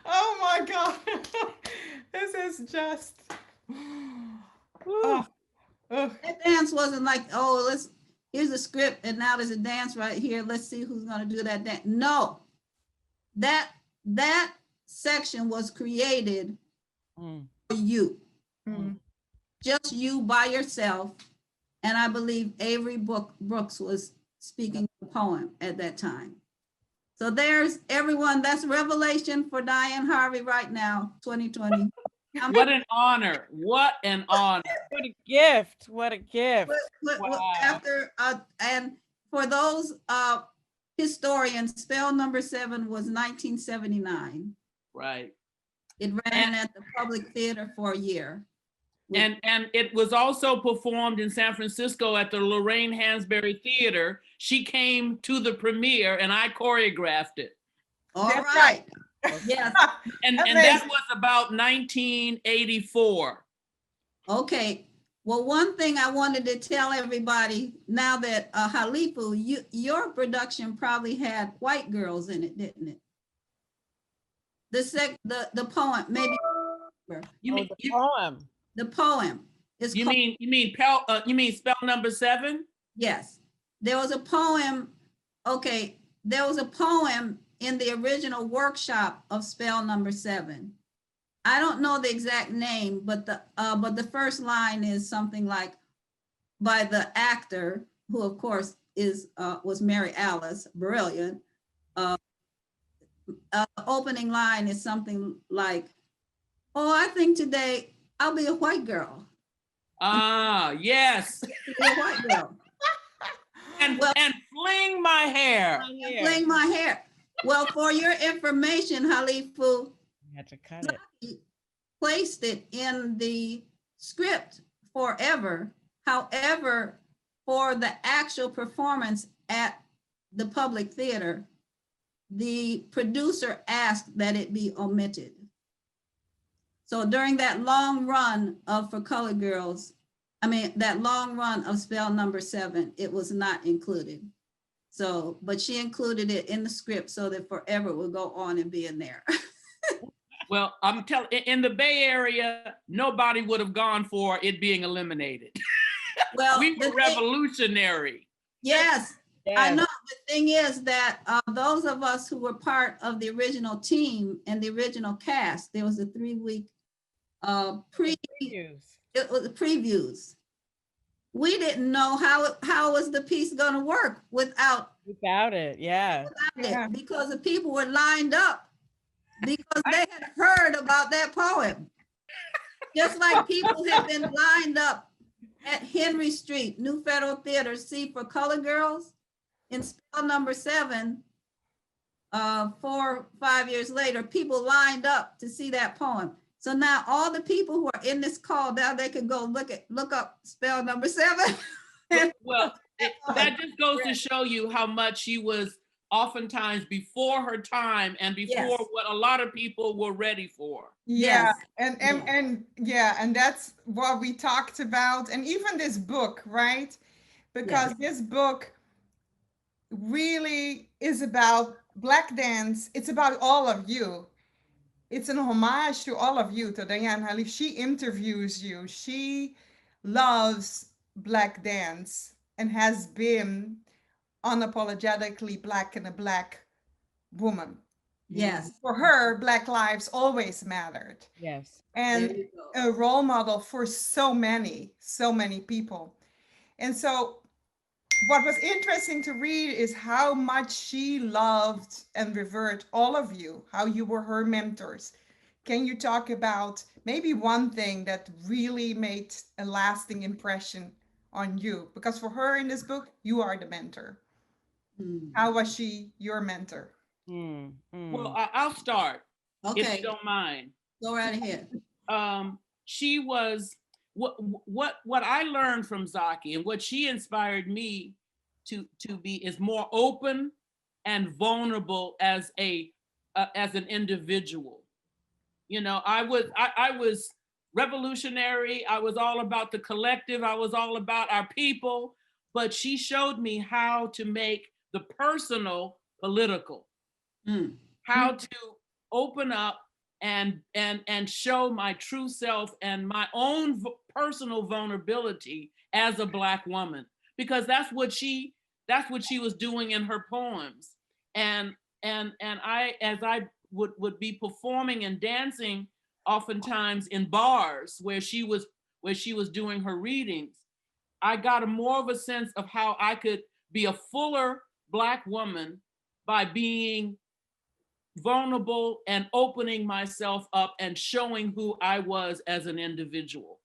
Oh my God. This is just. Oh, oh. That dance wasn't like, oh, here's a script and now there's a dance right here. Let's see who's gonna do that dance. No, that section was created for you. Mm. Just you by yourself. And I believe Avery Brooks was speaking the poem at that time. So there's everyone, that's revelation for Diane Harvey right now, 2020. What an honor. What an honor. What a gift. What a gift. Wow. After, and for those historians, spell number 7 was 1979. Right. It ran at the Public Theater for a year. And it was also performed in San Francisco at the Lorraine Hansberry Theater. She came to the premiere and I choreographed it. All That's right. Yes. And that was about 1984. Okay. Well, one thing I wanted to tell everybody now that Halifu, your production probably had white girls in it, didn't it? The poem, maybe. You mean the poem. The poem is. You mean spell number 7? Yes, there was a poem. Okay, there was a poem in the original workshop of spell number 7. I don't know the exact name, but the first line is something like, by the actor, who of course was Mary Alice, brilliant. Opening line is something like, "Oh, I think today I'll be a white girl." Ah, yes. Be a white girl. And fling my hair. Fling my hair. Well, for your information, Halifu, You had to cut it. placed it in the script forever. However, for the actual performance at the Public Theater, the producer asked that it be omitted. So during that long run of For Colored Girls, that long run of spell number 7, it was not included. So, but she included it in the script so that forever will go on and be in there. Well, I'm telling, in the Bay Area, nobody would have gone for it being eliminated. Well, We were revolutionary. Yes, Yes. I know. The thing is that those of us who were part of the original team and the original cast, there was a 3-week Previews. it was previews. We didn't know how was the piece going to work without It, yeah. it, because the people were lined up because they had heard about that poem. Just like people have been lined up at Henry Street, New Federal Theater, see For Colored Girls in spell number 7. 4 or 5 years later, people lined up to see that poem. So now all the people who are in this call, now they could go look up spell number 7. Well, that just goes to show you how much she was oftentimes before her time and before Yes. what a lot of people were ready for. Yeah, Yes. and that's what we talked about, and even this book, right? Because this book really is about Black dance. It's about all of you. It's an homage to all of you, to Diane Halif. She interviews you. She loves Black dance and has been unapologetically Black and a Black woman. Yes. For her, Black lives always mattered. Yes. And There you go. a role model for so many people. And so what was interesting to read is how much she loved and revered all of you, how you were her mentors. Can you talk about maybe one thing that really made a lasting impression on you? Because for her in this book, you are the mentor. How was she your mentor? Well, I'll start. Okay. if you don't mind. Go right ahead. She was, what I learned from Zaki and what she inspired me to be is more open and vulnerable as an individual. You know, I was revolutionary. I was all about the collective. I was all about our people, but she showed me how to make the personal political, how to open up and show my true self and my own personal vulnerability as a Black woman, because that's what she was doing in her poems. And I, as I would be performing and dancing oftentimes in bars where she was doing her readings, I got a more of a sense of how I could be a fuller Black woman by being vulnerable and opening myself up and showing who I was as an individual.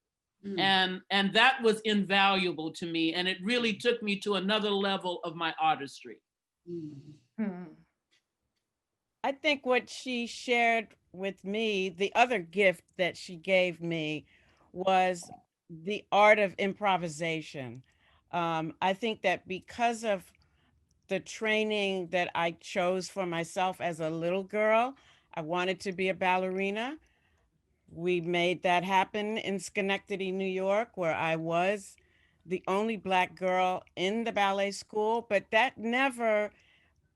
And that was invaluable to me. And it really took me to another level of my artistry. I think what she shared with me, the other gift that she gave me was the art of improvisation. I think that because of the training that I chose for myself as a little girl, I wanted to be a ballerina. We made that happen in Schenectady, New York, where I was the only Black girl in the ballet school, but that never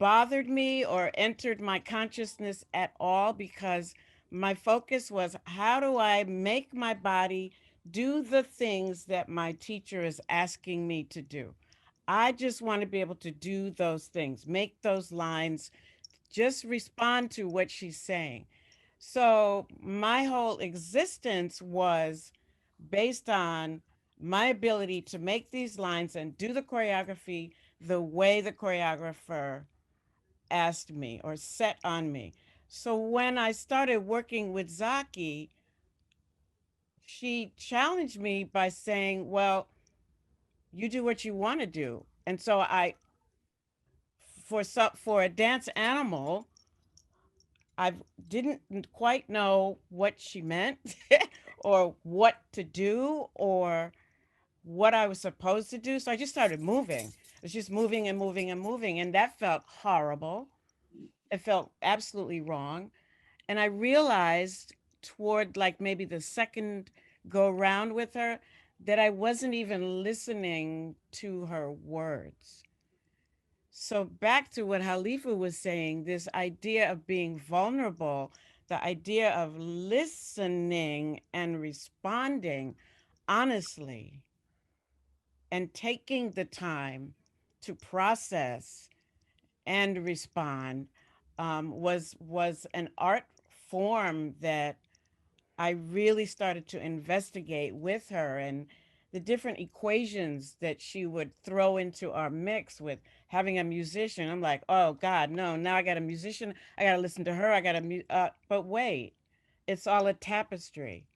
bothered me or entered my consciousness at all, because my focus was, how do I make my body do the things that my teacher is asking me to do? I just want to be able to do those things, make those lines, just respond to what she's saying. So my whole existence was based on my ability to make these lines and do the choreography the way the choreographer asked me or set on me. So when I started working with Zaki, she challenged me by saying, well, you do what you want to do. And so for a dance animal, I didn't quite know what she meant or what to do or what I was supposed to do. So I just started moving. I was just moving and moving and moving. And that felt horrible. It felt absolutely wrong. And I realized toward like maybe the second go round with her that I wasn't even listening to her words. So back to what Halifa was saying, this idea of being vulnerable, the idea of listening and responding honestly and taking the time to process and respond was an art form that I really started to investigate with her, and the different equations that she would throw into our mix with having a musician. I'm like, oh God, no, now I got a musician. I got to listen to her. But wait, it's all a tapestry.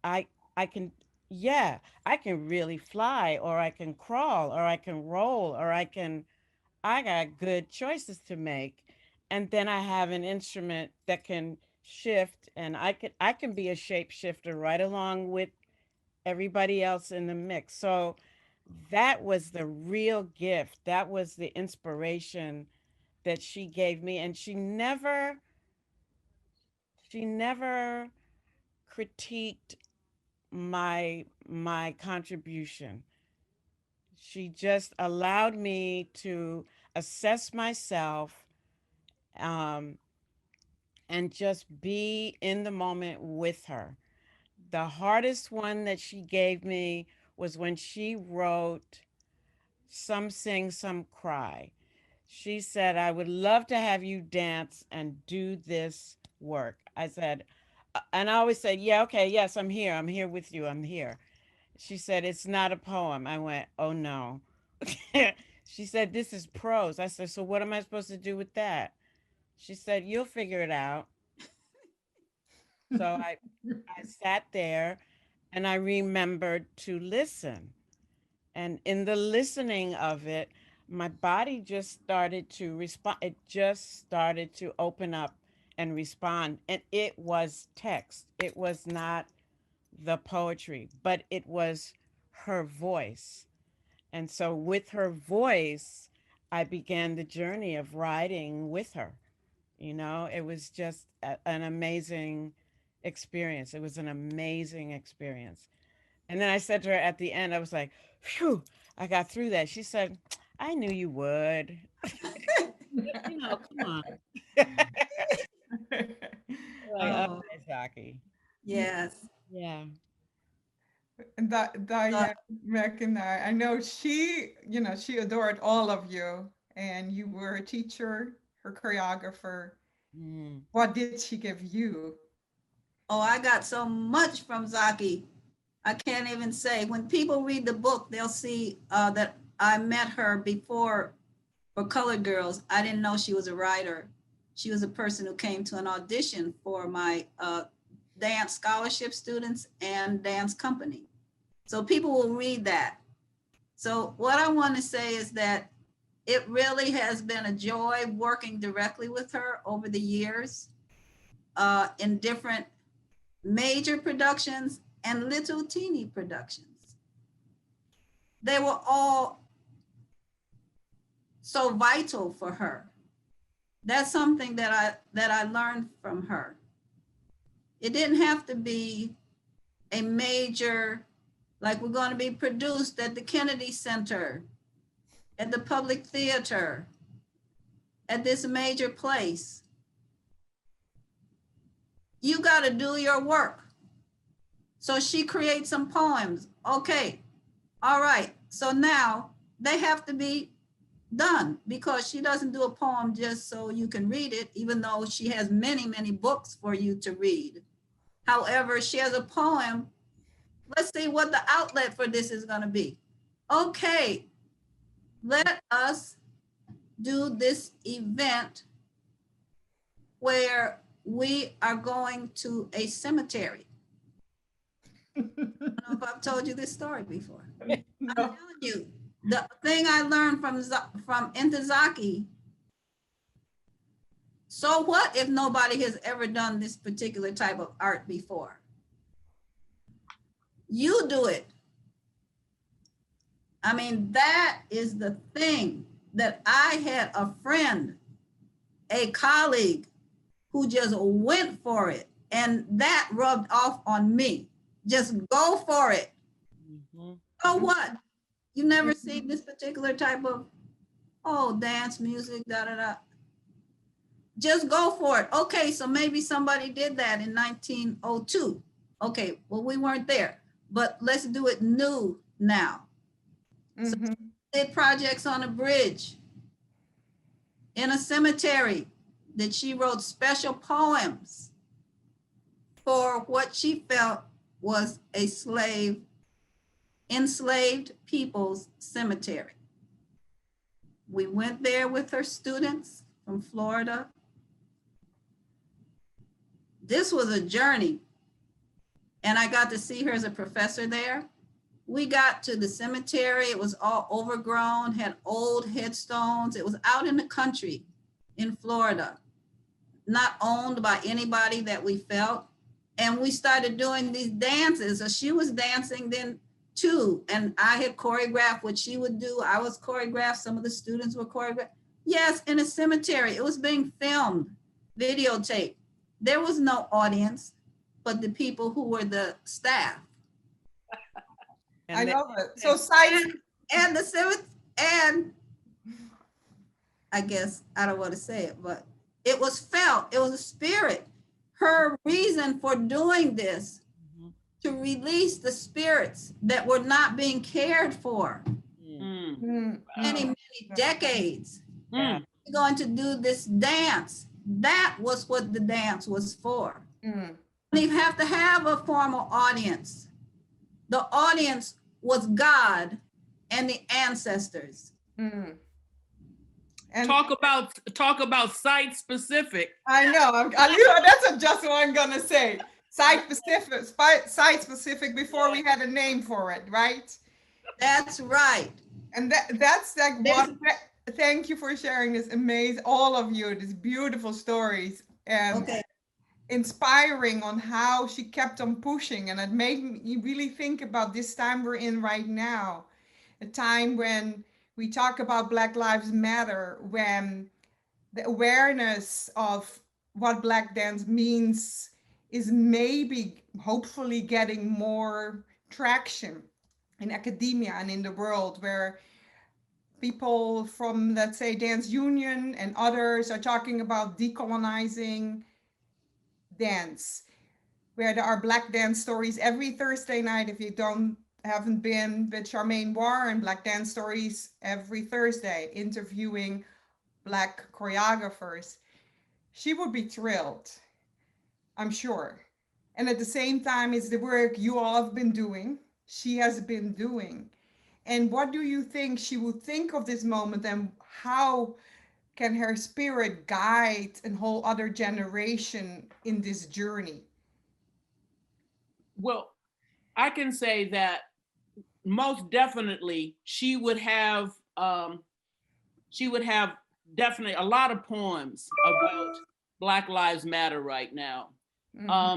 I, I can, yeah, I can really fly, or I can crawl, or I can roll, I got good choices to make. And then I have an instrument that can shift, and I can be a shapeshifter right along with everybody else in the mix. So that was the real gift. That was the inspiration that she gave me. And she never critiqued my contribution. She just allowed me to assess myself, um, and just be in the moment with her. The hardest one that she gave me was when she wrote Some Sing, Some Cry. She said, I would love to have you dance and do this work. I said, and I always said, yeah, okay, yes, I'm here. I'm here with you. I'm here. She said, it's not a poem. I went, oh no. She said, this is prose. I said, so what am I supposed to do with that? She said, you'll figure it out. So I sat there and I remembered to listen. And in the listening of it, my body just started to respond. It just started to open up and respond. And it was text. It was not the poetry, but it was her voice. And so with her voice, I began the journey of writing with her. You know, it was just an amazing experience. It was an amazing experience. And then I said to her at the end, I was like, phew, I got through that. She said, I knew you would. You know, come on. Like, Oh, Ntozake. yes. Yeah. And Diane McIntyre, I know she, she adored all of you, and you were a teacher, her choreographer. Mm. What did she give you? Oh, I got so much from Zaki. I can't even say. When people read the book, they'll see that I met her before for Colored Girls. I didn't know she was a writer. She was a person who came to an audition for my dance scholarship students and dance company. So people will read that. So what I want to say is that it really has been a joy working directly with her over the years in different major productions and little teeny productions. They were all so vital for her. That's something that I learned from her. It didn't have to be a major, like we're going to be produced at the Kennedy Center, at the Public Theater, at this major place. You got to do your work. So she creates some poems. Okay, all right. So now they have to be done, because she doesn't do a poem just so you can read it, even though she has many, many books for you to read. However, she has a poem. Let's see what the outlet for this is going to be. Okay, let us do this event where we are going to a cemetery. I don't know if I've told you this story before. No. I'm telling you, the thing I learned from Ntozake, so what if nobody has ever done this particular type of art before? You do it. I mean, that is the thing that I had a friend, a colleague who just went for it, and that rubbed off on me. Just go for it. Mm-hmm. So what? You never seen this particular type of, dance music, da-da-da. Just go for it. Okay, so maybe somebody did that in 1902. Okay, well, we weren't there, but let's do it new now. Mm-hmm. So did projects on a bridge, in a cemetery, that she wrote special poems for what she felt was a enslaved people's cemetery. We went there with her students from Florida. This was a journey, and I got to see her as a professor there. We got to the cemetery. It was all overgrown, had old headstones. It was out in the country in Florida, not owned by anybody that we felt. And we started doing these dances. So she was dancing then too. And I had choreographed what she would do. I was choreographed. Some of the students were choreographed. Yes, in a cemetery. It was being filmed, videotaped. There was no audience, but the people who were the staff. And I then- love it. So science. And the cemetery, and I guess I don't want to say it, but it was felt. It was a spirit. Her reason for doing this, to release the spirits that were not being cared for Mm. many decades. Yeah. We're going to do this dance. That was what the dance was for. Mm. You don't even have to have a formal audience. The audience was God and the ancestors. Mm. And Talk about site specific. I know, that's just what I'm gonna say. Site specific before we had a name for it, right? That's right. And that's like what, thank you for sharing this amazing, all of you, these beautiful stories. Okay. inspiring on how she kept on pushing. And it made me really think about this time we're in right now, a time when we talk about Black Lives Matter, when the awareness of what Black dance means is maybe hopefully getting more traction in academia and in the world, where people from, let's say, Dance Union and others are talking about decolonizing dance, where there are Black dance stories every Thursday night. If you haven't been with Charmaine Warren, Black dance stories every Thursday, interviewing Black choreographers. She would be thrilled, I'm sure. And at the same time, it's the work you all have been doing, she has been doing. And what do you think she would think of this moment, and how can her spirit guide a whole other generation in this journey? Well, I can say that most definitely she would have definitely a lot of poems about Black Lives Matter right now.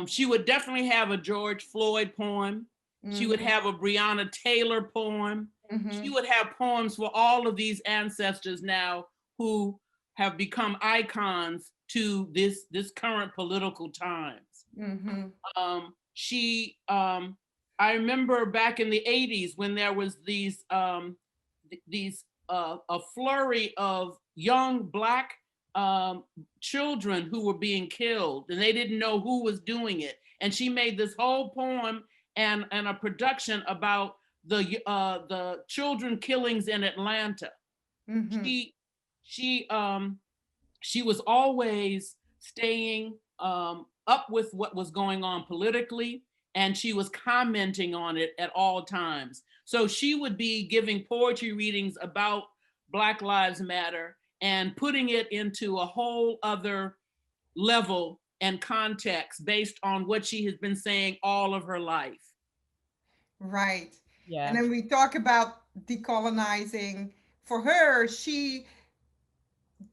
She would definitely have a George Floyd poem. She would have a Breonna Taylor poem. She would have poems for all of these ancestors now who have become icons to this current political times. I remember back in the 80s when there was a flurry of young Black children who were being killed, and they didn't know who was doing it. And she made this whole poem and a production about the children killings in Atlanta. She was always staying up with what was going on politically, and she was commenting on it at all times. So she would be giving poetry readings about Black Lives Matter and putting it into a whole other level and context based on what she has been saying all of her life. Right. Yeah. And then we talk about decolonizing. For her, she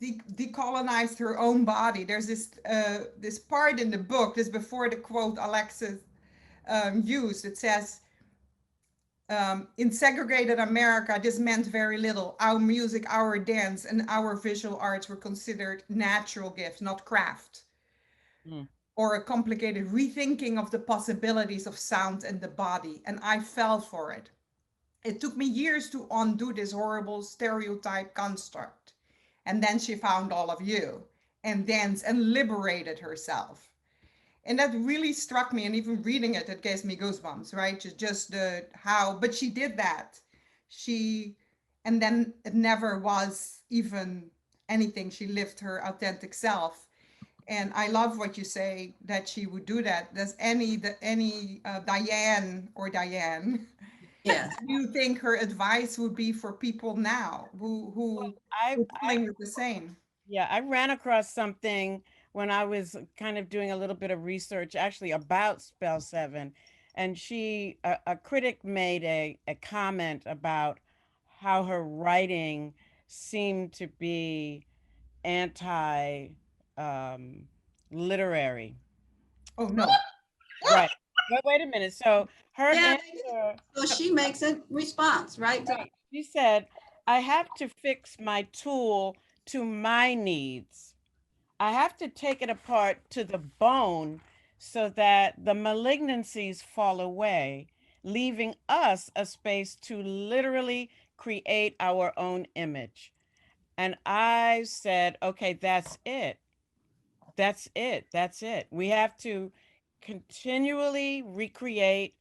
decolonized her own body. There's this part in the book, this before the quote Alexis used. It says, in segregated America, this meant very little. Our music, our dance, and our visual arts were considered natural gifts, not craft, or a complicated rethinking of the possibilities of sound and the body. And I fell for it. It took me years to undo this horrible stereotype construct. And then she found all of you and danced and liberated herself. And that really struck me. And even reading it, it gives me goosebumps, right? Just but she did that. And then it never was even anything. She lived her authentic self. And I love what you say, that she would do that. Does any Diane, Yes. do you think her advice would be for people now who are feeling the same? Yeah, I ran across something when I was kind of doing a little bit of research actually about Spell 7. And a critic made a comment about how her writing seemed to be anti literary. Oh, no. Right. But wait a minute. So her Yeah, answer. so she makes a response, right? She said, I have to fix my tool to my needs. I have to take it apart to the bone so that the malignancies fall away, leaving us a space to literally create our own image. And I said, okay, that's it. That's it. That's it. We have to continually recreate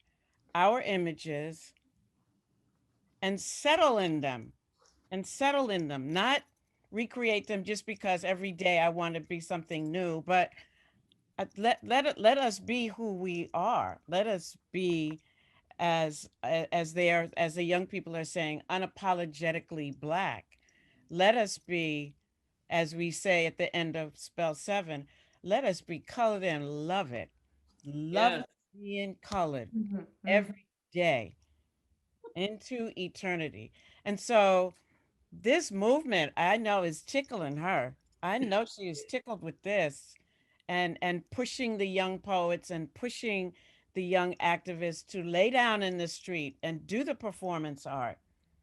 our images and settle in them not recreate them just because every day I want to be something new, but let us be who we are. Let us be as the young people are saying, unapologetically Black. Let us be, as we say at the end of Spell 7, let us be colored and love it. Love being colored every day into eternity. And so this movement, I know, is tickling her. I know she is tickled with this. and pushing the young poets and pushing the young activists to lay down in the street and do the performance art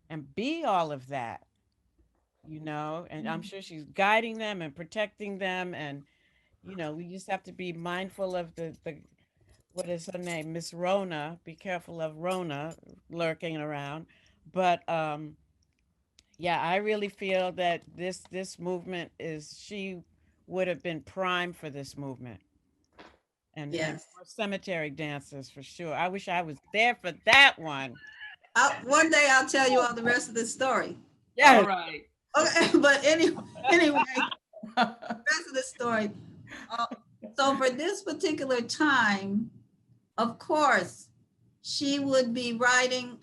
and be all of that, and I'm sure she's guiding them and protecting them. And, we just have to be mindful of the what is her name? Miss Rona. Be careful of Rona lurking around. But yeah, I really feel that this movement she would have been prime for this movement. And Yes. more cemetery dances for sure. I wish I was there for that one. One day I'll tell you all the rest of the story. Yeah. All right. Okay, but anyway, the rest of the story. So for this particular time, of course, she would be writing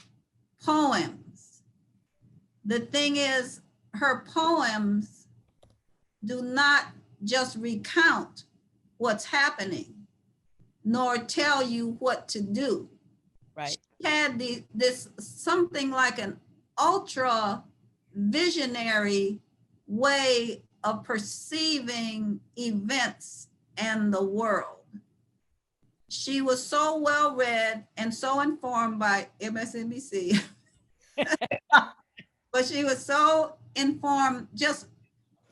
poems. The thing is, her poems do not just recount what's happening, nor tell you what to do. Right. She had this something like an ultra visionary way of perceiving events and the world. She was so well read and so informed by MSNBC, but she was so informed just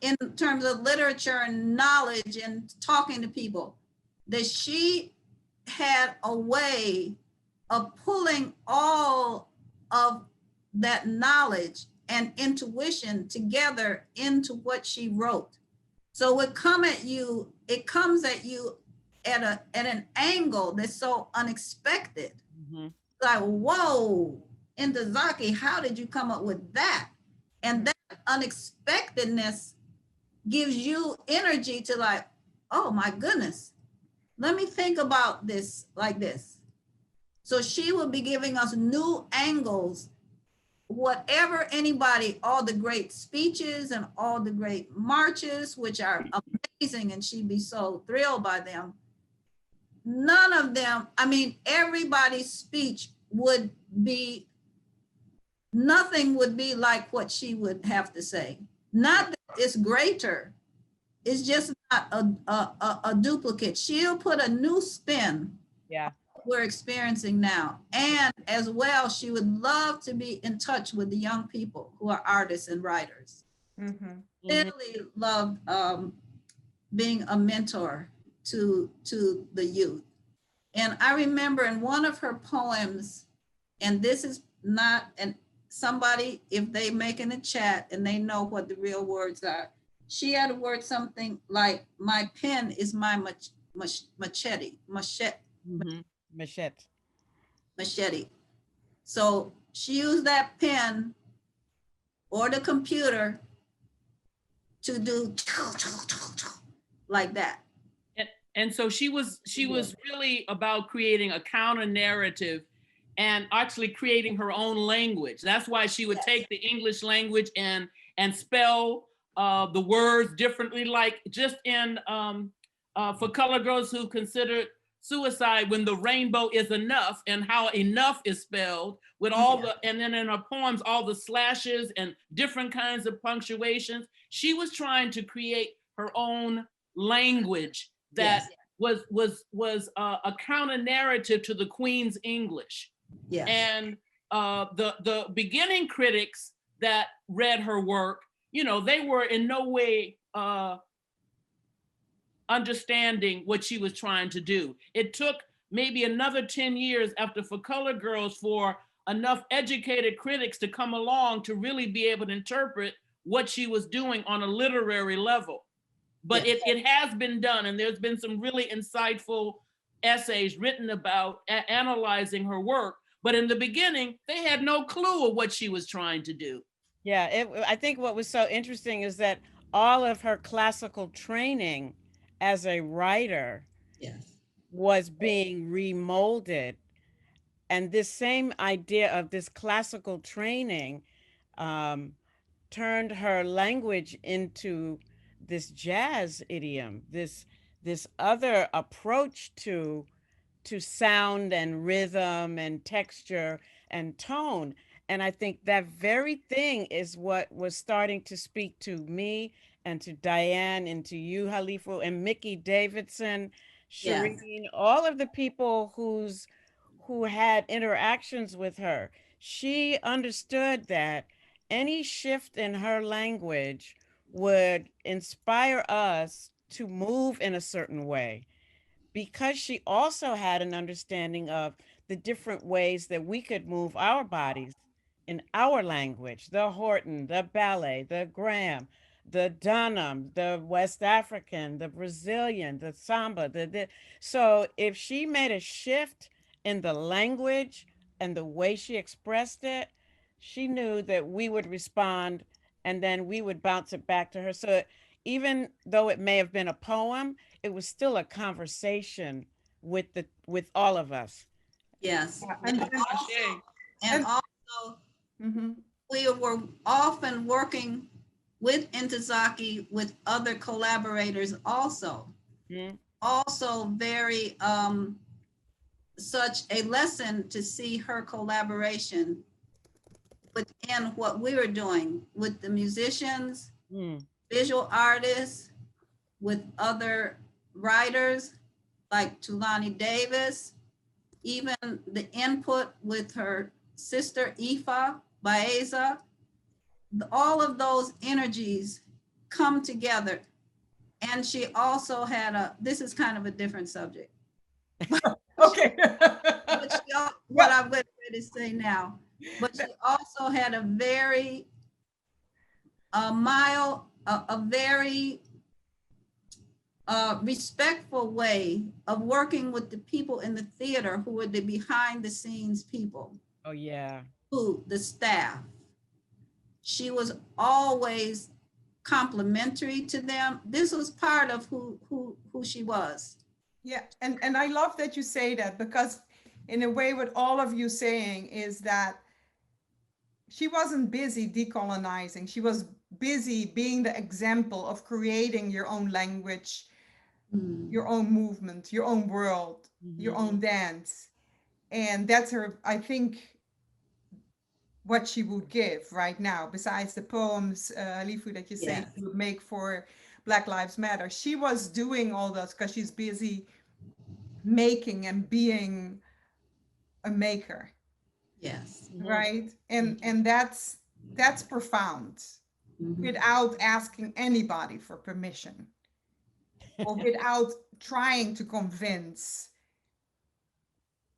in terms of literature and knowledge and talking to people that she had a way of pulling all of that knowledge and intuition together into what she wrote. So it comes at you at an angle that's so unexpected. Mm-hmm. Like, whoa, Ntozake, how did you come up with that? And that unexpectedness gives you energy to like, oh my goodness, let me think about this like this. So she will be giving us new angles. Whatever anybody, all the great speeches and all the great marches, which are amazing, and she'd be so thrilled by them. None of them, I mean, everybody's speech would be, nothing would be like what she would have to say. Not that it's greater, it's just not a duplicate. She'll put a new spin. Yeah. We're experiencing now. And as well, she would love to be in touch with the young people who are artists and writers. Mm-hmm. Really loved being a mentor to the youth. And I remember in one of her poems, and this is not, and somebody, if they make in the chat and they know what the real words are, she had a word something like, my pen is my machete. Mm-hmm. Machete. So she used that pen or the computer to do like that. And so she was really about creating a counter narrative and actually creating her own language. That's why she would take the English language and spell the words differently, like just in for color girls who considered suicide when the rainbow is enough, and how enough is spelled with all the, and then in her poems, all the slashes and different kinds of punctuations. She was trying to create her own language that was a counter narrative to the Queen's English. Yes. And the beginning critics that read her work, they were in no way understanding what she was trying to do. It took maybe another 10 years after For Color Girls for enough educated critics to come along to really be able to interpret what she was doing on a literary level. But it has been done, and there's been some really insightful essays written about analyzing her work. But in the beginning, they had no clue of what she was trying to do. Yeah, I think what was so interesting is that all of her classical training as a writer was being remolded. And this same idea of this classical training turned her language into this jazz idiom, this other approach to sound and rhythm and texture and tone. And I think that very thing is what was starting to speak to me and to Diane, and to you, Halifu, and Mickey Davidson, Yes. Shireen, all of the people who had interactions with her. She understood that any shift in her language would inspire us to move in a certain way, because she also had an understanding of the different ways that we could move our bodies in our language, the Horton, the ballet, the Graham, the Dunham, the West African, the Brazilian, the samba. So if she made a shift in the language and the way she expressed it, she knew that we would respond, and then we would bounce it back to her. So even though it may have been a poem, it was still a conversation with all of us. Yes. And, And also, mhm. we were often working with Ntozake with other collaborators also. Mhm. Also very such a lesson to see her collaboration within what we were doing with the musicians, visual artists, with other writers like Tulani Davis, even the input with her sister Ifa Baeza. All of those energies come together. And she also had this is kind of a different subject. Okay. What I'm going to say now, but she also had a very mild, a very respectful way of working with the people in the theater who were the behind the scenes people. Oh, yeah. Who, the staff. She was always complimentary to them. This was part of who she was. Yeah, and I love that you say that, because in a way what all of you saying is that she wasn't busy decolonizing. She was busy being the example of creating your own language, your own movement, your own world, your own dance. And that's her, I think, what she would give right now, besides the poems, Lifu, that you say she would make for Black Lives Matter. She was doing all those because she's busy making and being a maker. Yes. Right. And that's profound, without asking anybody for permission or without trying to convince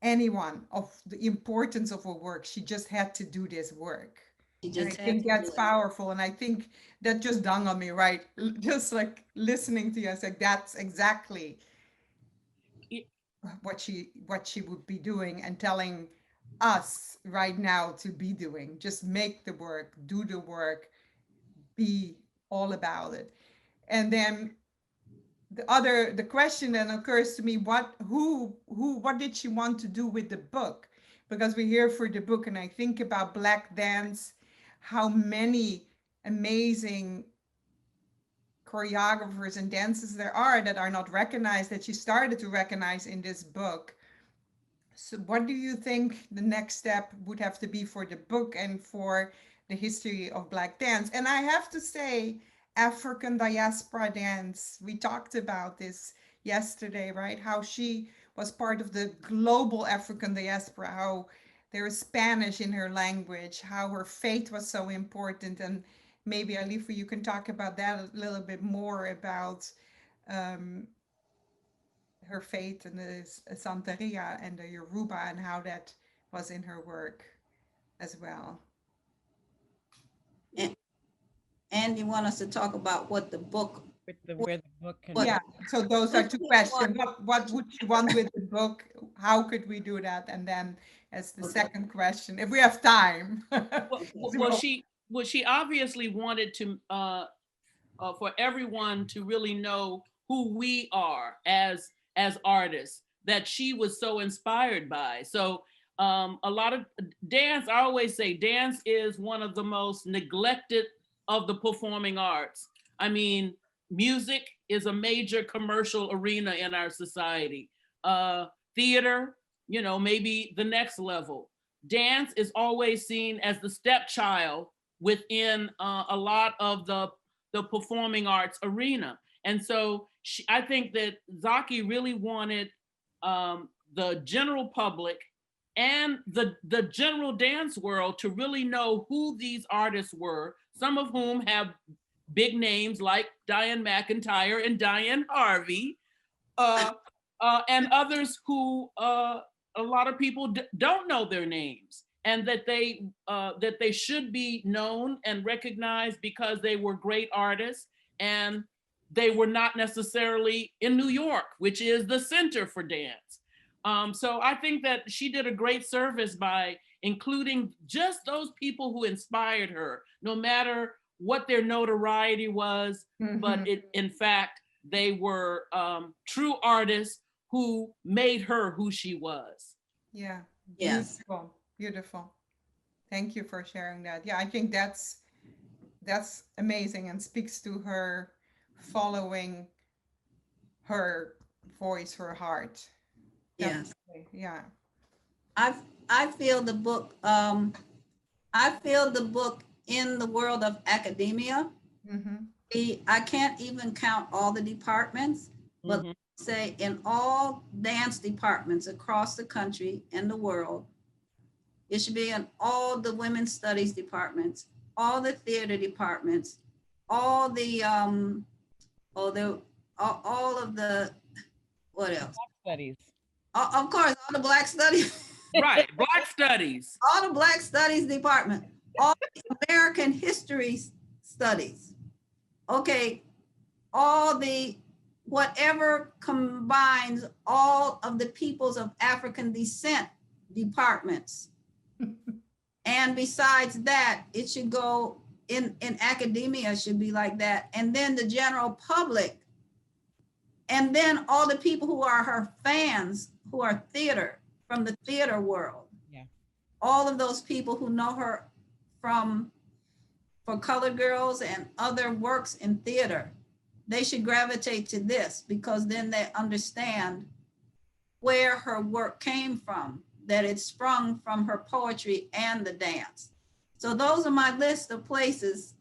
anyone of the importance of her work. She just had to do this work. And I think that's powerful. And I think that just dawned on me, right? Just like listening to you, I was like, that's exactly what she would be doing and telling us right now to be doing. Just make the work, do the work, be all about it. And then the question that occurs to me, what did she want to do with the book? Because we're here for the book, and I think about Black dance, how many amazing choreographers and dancers there are that are not recognized, that she started to recognize in this book. So what do you think the next step would have to be for the book and for the history of Black dance? And I have to say, African diaspora dance, we talked about this yesterday, right? How she was part of the global African diaspora, how there is Spanish in her language, how her faith was so important. And maybe Alifa, you can talk about that a little bit more, about her faith and the Santeria and the Yoruba, and how that was in her work as well. And you want us to talk about what the book, where the book can. Yeah, so those are two questions. What would you want with the book? How could we do that? And then as the second question, if we have time. Well, she obviously wanted to for everyone to really know who we are as artists, that she was so inspired by. So a lot of dance, I always say dance is one of the most neglected of the performing arts. I mean, music is a major commercial arena in our society. Theater, maybe the next level. Dance is always seen as the stepchild within a lot of the the performing arts arena. And so I think that Zaki really wanted the general public and the general dance world to really know who these artists were, some of whom have big names like Diane McIntyre and Diane Harvey, and others who a lot of people don't know their names, and that they should be known and recognized because they were great artists, and they were not necessarily in New York, which is the center for dance. So I think that she did a great service by including just those people who inspired her, no matter what their notoriety was, but in fact, they were true artists who made her who she was. Yeah, Yes. beautiful, beautiful. Thank you for sharing that. Yeah, I think that's amazing and speaks to her following her voice, her heart. Yes. Definitely, yeah. I feel the book, in the world of academia. I can't even count all the departments, but say in all dance departments across the country and the world, it should be in all the women's studies departments, all the theater departments, all the all of the, what else? Studies. Of course, all the Black studies. Right, Black studies. All the Black studies department, all the American history studies. Okay, all the, whatever combines all of the peoples of African descent departments. And besides that, it should go in academia, should be like that. And then the general public. And then all the people who are her fans, who are theater, from the theater world. Yeah. All of those people who know her for Colored Girls and other works in theater, they should gravitate to this, because then they understand where her work came from, that it sprung from her poetry and the dance. So those are my list of places.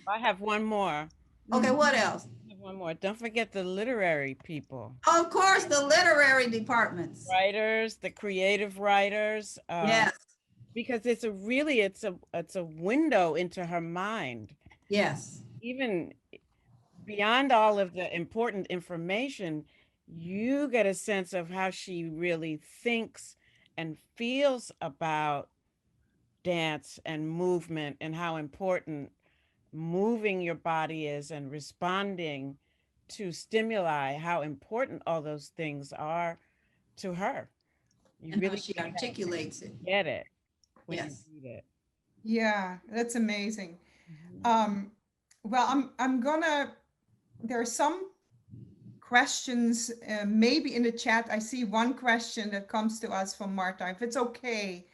I have one more. Okay, what else? I have one more. Don't forget the literary people. Of course, the literary departments. Writers, the creative writers. Yes. Because it's a window into her mind. Yes. Even beyond all of the important information, you get a sense of how she really thinks and feels about dance and movement, and how important moving your body is and responding to stimuli, how important all those things are to her. You And really how she articulates it. get it when Yes. you read it. Yeah, that's amazing. Well, I'm gonna, there are some questions maybe in the chat. I see one question that comes to us from Marta. If it's okay,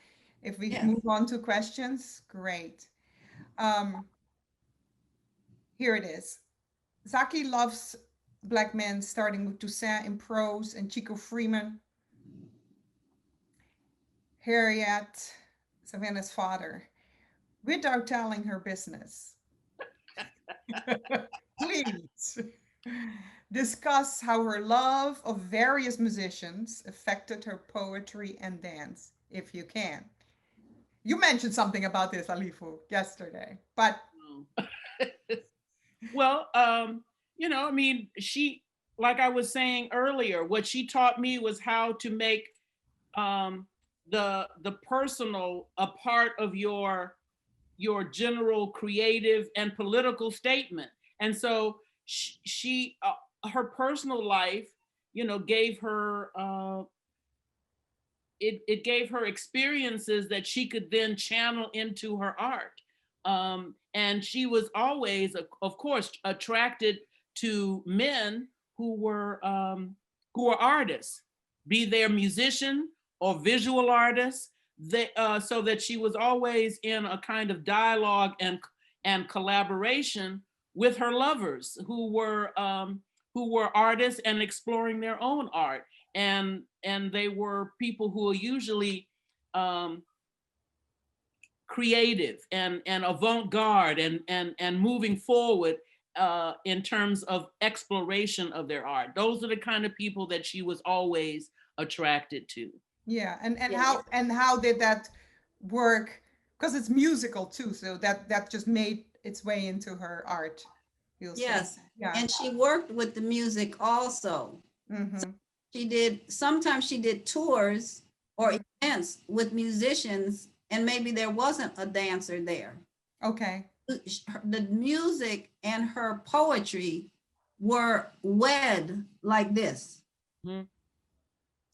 if we move on to questions, great. Here it is. Zaki loves Black men, starting with Toussaint in prose and Chico Freeman, Harriet, Savannah's father, without telling her business. Please discuss how her love of various musicians affected her poetry and dance, if you can. You mentioned something about this, Alifu, yesterday, but. Well, you know, I mean, she, like I was saying earlier, what she taught me was how to make the personal a part of your general creative and political statement. And so she her personal life, you know, gave her it gave her experiences that she could then channel into her art. And she was always, of course, attracted to men who were artists, be they a musician or visual artists. So that she was always in a kind of dialogue and collaboration with her lovers, who were artists and exploring their own art, and they were people who are usually creative and avant-garde and moving forward in terms of exploration of their art. Those are the kind of people that she was always attracted to. Yeah, and Yeah. how did that work? Because it's musical too, so that just made its way into her art. You'll say. Yes, Yeah. and she worked with the music also. Mm-hmm. Sometimes she did tours or events with musicians, and maybe there wasn't a dancer there. Okay. The music and her poetry were wed like this. Mhm.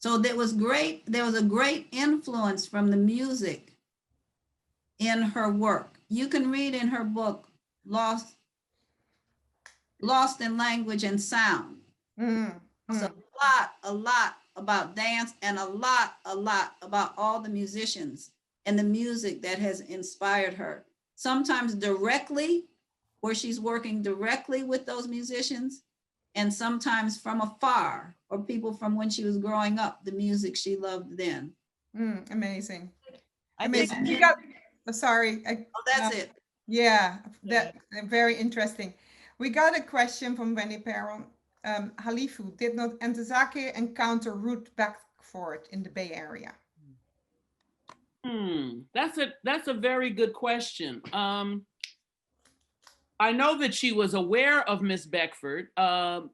So there was a great influence from the music in her work. You can read in her book, Lost in Language and Sound. Mm-hmm. So a lot about dance, and a lot about all the musicians and the music that has inspired her. Sometimes directly, where she's working directly with those musicians, and sometimes from afar, or people from when she was growing up, the music she loved then. Amazing. I Amazing. think We got, sorry. Oh, that's it. Yeah, that very interesting. We got a question from Wendy Perron. Halifu, did not Ntozake encounter Ruth Beckford in the Bay Area? That's a very good question. I know that she was aware of Miss Beckford.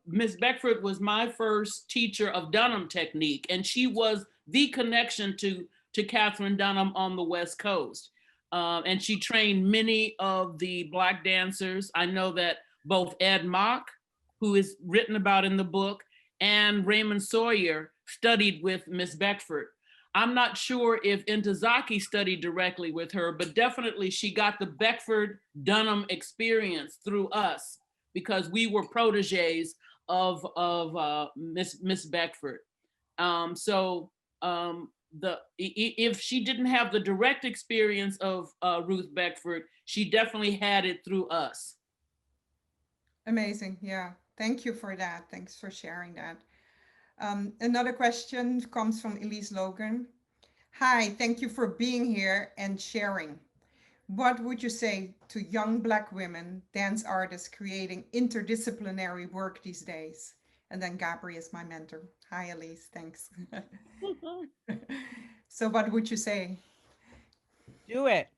Miss Beckford was my first teacher of Dunham technique, and she was the connection to Catherine Dunham on the West Coast. And she trained many of the Black dancers. I know that both Ed Mock, who is written about in the book, and Raymond Sawyer studied with Miss Beckford. I'm not sure if Ntozake studied directly with her, but definitely she got the Beckford Dunham experience through us because we were proteges of Miss Beckford. If she didn't have the direct experience of Ruth Beckford, she definitely had it through us. Amazing. Yeah. Thank you for that. Thanks for sharing that. Another question comes from Elise Logan. Hi, thank you for being here and sharing. What would you say to young Black women, dance artists creating interdisciplinary work these days? And then Gabri is my mentor. Hi, Elise. Thanks. So what would you say? do it.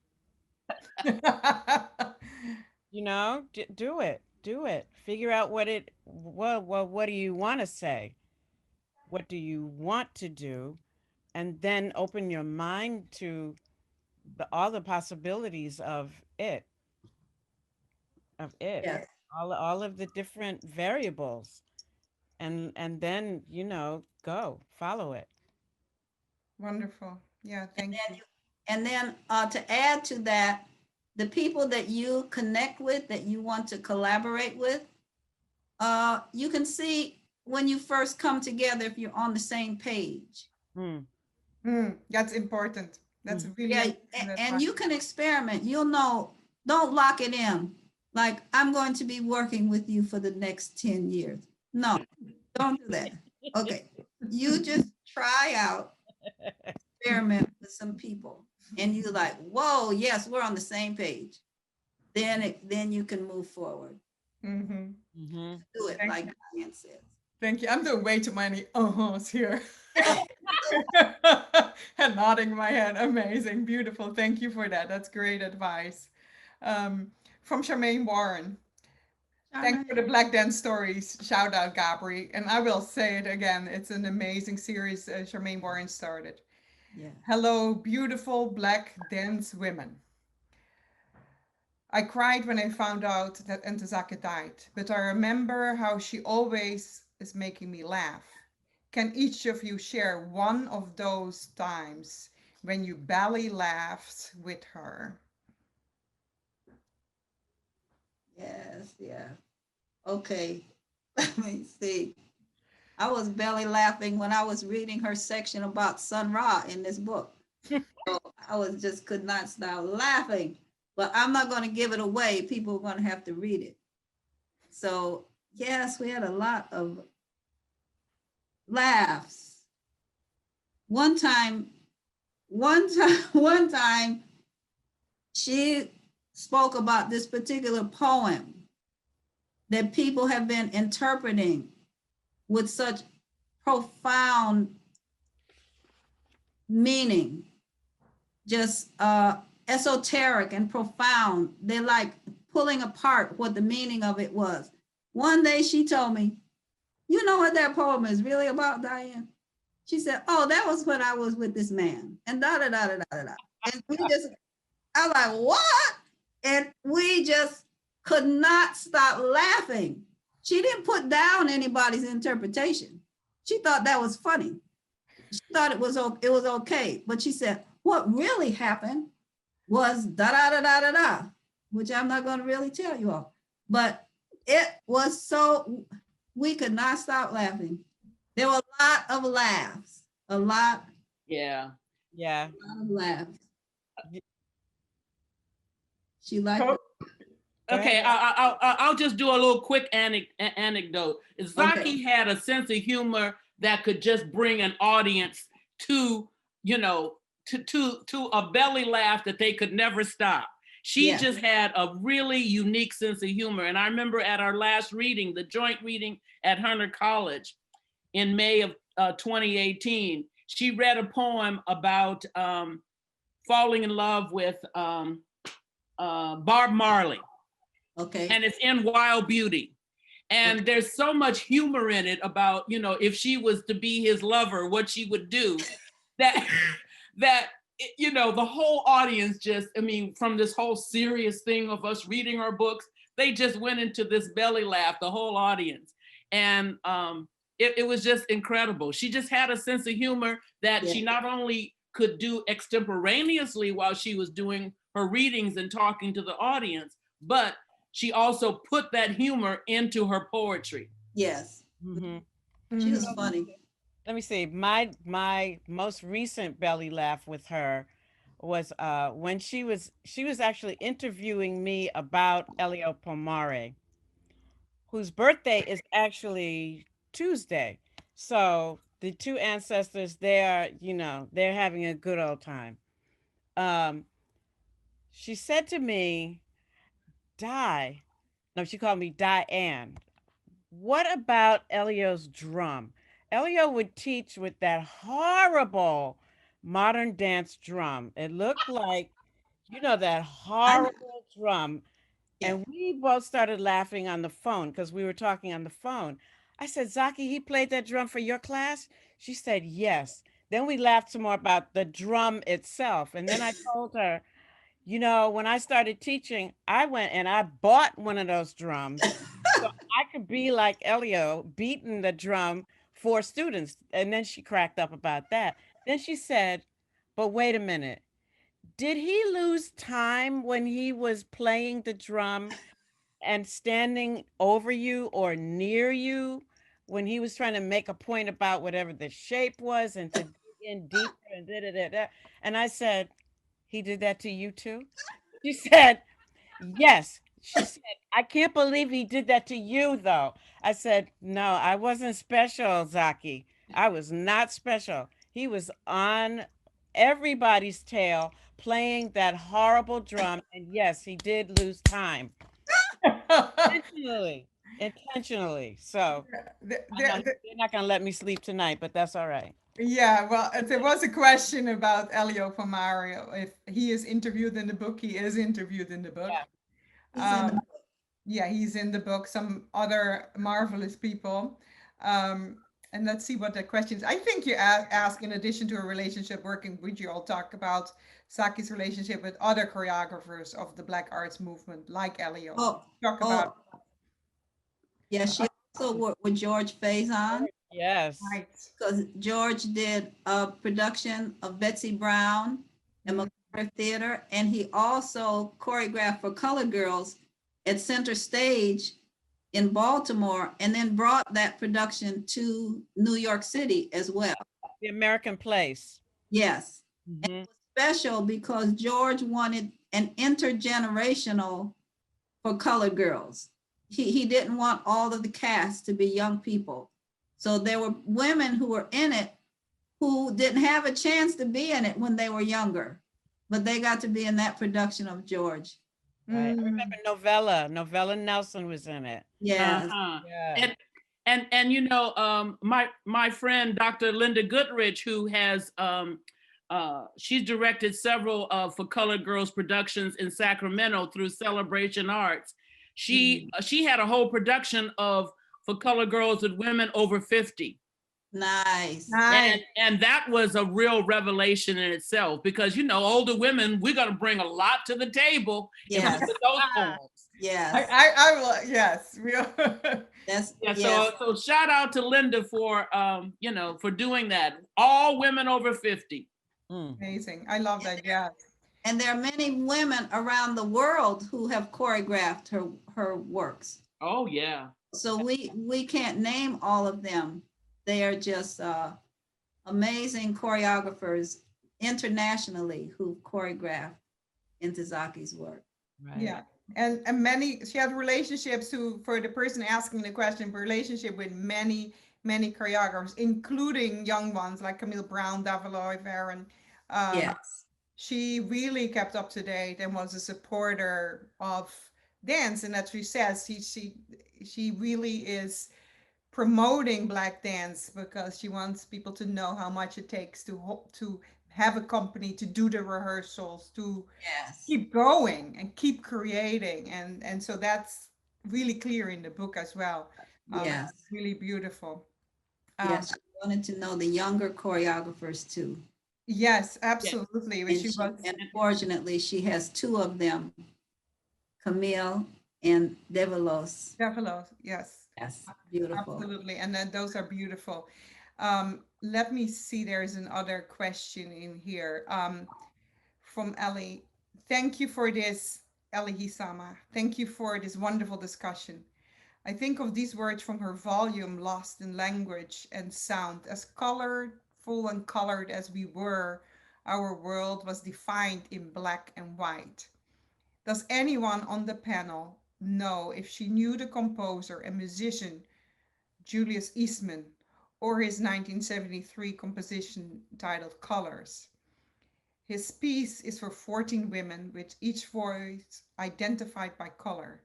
You know, do it. Do it. Figure out what do you want to say? What do you want to do? And then open your mind to all the possibilities of it. Yes. All of the different variables. And then, you know, go follow it. Wonderful. Yeah, thank you. And then to add to that, the people that you connect with, that you want to collaborate with, you can see when you first come together if you're on the same page. That's important. That's really important. And you can experiment. You'll know, don't lock it in. Like, I'm going to be working with you for the next 10 years. No, don't do that. Okay. You just try out, experiment with some people, and you're like, whoa, yes, we're on the same page. Then you can move forward. Do it like Diane says. Thank you. I'm doing way too many uh-huhs here. And nodding my head. Amazing. Beautiful. Thank you for that. That's great advice. From Charmaine Warren. Thanks for the Black Dance Stories. Shout out, Gabri. And I will say it again. It's an amazing series Charmaine Warren started. Yeah. Hello, beautiful Black dance women. I cried when I found out that Ntozake died, but I remember how she always is making me laugh. Can each of you share one of those times when you belly laughed with her? Yes, yeah. Okay, let me see. I was belly laughing when I was reading her section about Sun Ra in this book. So I could not stop laughing, but I'm not going to give it away. People are going to have to read it. So yes, we had a lot of laughs. One time, she spoke about this particular poem that people have been interpreting with such profound meaning, just esoteric and profound. They're like pulling apart what the meaning of it was. One day she told me, you know what that poem is really about, Diane? She said, oh, that was when I was with this man, and da da da da da da. And we just, I'm like, what? And we just could not stop laughing. She didn't put down anybody's interpretation. She thought that was funny. She thought it was okay. But she said, what really happened was da da da da da da, which I'm not going to really tell you all. But it was so, we could not stop laughing. There were a lot of laughs, a lot. Yeah. Yeah. A lot of laughs. She liked it. Okay, I'll just do a little quick anecdote. Zaki had a sense of humor that could just bring an audience to, you know, to a belly laugh that they could never stop. She just had a really unique sense of humor. And I remember at our last reading, the joint reading at Hunter College in May of 2018, she read a poem about falling in love with Bob Marley. Okay. And it's in Wild Beauty. And there's so much humor in it about, you know, if she was to be his lover, what she would do, that, you know, the whole audience just, I mean, from this whole serious thing of us reading our books, they just went into this belly laugh, the whole audience. And it was just incredible. She just had a sense of humor that she not only could do extemporaneously while she was doing her readings and talking to the audience, but she also put that humor into her poetry. Yes. Mm-hmm. She was funny. Let me see. My most recent belly laugh with her was when she was actually interviewing me about Elio Pomare, whose birthday is actually Tuesday. So the two ancestors, they are, you know, they're having a good old time. She said to me, she called me Diane. What about Elio's drum? Elio would teach with that horrible modern dance drum. It looked like, you know, that horrible drum. And we both started laughing on the phone because we were talking on the phone. I said, Zaki, he played that drum for your class? She said, yes. Then we laughed some more about the drum itself. And then I told her, you know, when I started teaching, I went and I bought one of those drums so I could be like Elio, beating the drum for students. And then she cracked up about that. Then she said, but wait a minute. Did he lose time when he was playing the drum and standing over you or near you when he was trying to make a point about whatever the shape was and to dig in deeper and da-da-da-da? And I said, he did that to you too? She said, yes. She said, I can't believe he did that to you though. I said, no, I wasn't special, Zaki. I was not special. He was on everybody's tail playing that horrible drum. And yes, he did lose time. Intentionally. So they're not going to let me sleep tonight, but that's all right. Yeah, well, there was a question about Elio Pomare. If he is interviewed in the book, he is interviewed in the book. Yeah, he's in the book. Some other marvelous people. And let's see what the question is. I think you ask, in addition to a relationship working with you, I'll talk about Zaki's relationship with other choreographers of the Black arts movement, like Elio. Talk about. Yeah, she also worked with George Faison. Yes. Right. Because George did a production of Betsy Brown and McCarter Theater, and he also choreographed for Colored Girls at Center Stage in Baltimore, and then brought that production to New York City as well. The American Place. Yes. And it was special because George wanted an intergenerational for Colored Girls. He didn't want all of the cast to be young people. So there were women who were in it who didn't have a chance to be in it when they were younger. but they got to be in that production of George. Right. I Mm. remember Novella Nelson was in it. Yes. Yeah. And you know, my friend Dr. Linda Goodrich, who has she's directed several For Colored Girls productions in Sacramento through Celebration Arts. She had a whole production of For Colored Girls with women over 50. Nice. Nice. And that was a real revelation in itself, because you know, older women, we're gonna bring a lot to the table. Yes. With those poems. Yes. I will, yes. That's, Yeah, yes. so shout out to Linda for you know, for doing that. All women over 50. Amazing. I love that. Yeah. And there are many women around the world who have choreographed her works. Oh yeah. So we can't name all of them. They are just amazing choreographers internationally who choreographed Ntozake's work. Right. Yeah. And many, she had relationships who, for the person asking the question, relationship with many choreographers, including young ones like Camille Brown, Davaloy, Varen. Yes. She really kept up to date and was a supporter of dance. And as she says, she really is promoting Black dance because she wants people to know how much it takes to have a company, to do the rehearsals, to keep going and keep creating. And so that's really clear in the book as well. Yes. Really beautiful. Yes, she wanted to know the younger choreographers too. Yes, absolutely. And fortunately, she has two of them, Camille and Develos. Develos, yes. Yes, beautiful. Absolutely, and then those are beautiful. Let me see, there's another question in here from Ellie. Thank you for this, Ellie Hisama. Thank you for this wonderful discussion. I think of these words from her volume, Lost in Language and Sound. As colorful and colored as we were, our world was defined in black and white. Does anyone on the panel know if she knew the composer and musician Julius Eastman or his 1973 composition titled Colors? His piece is for 14 women, with each voice identified by color.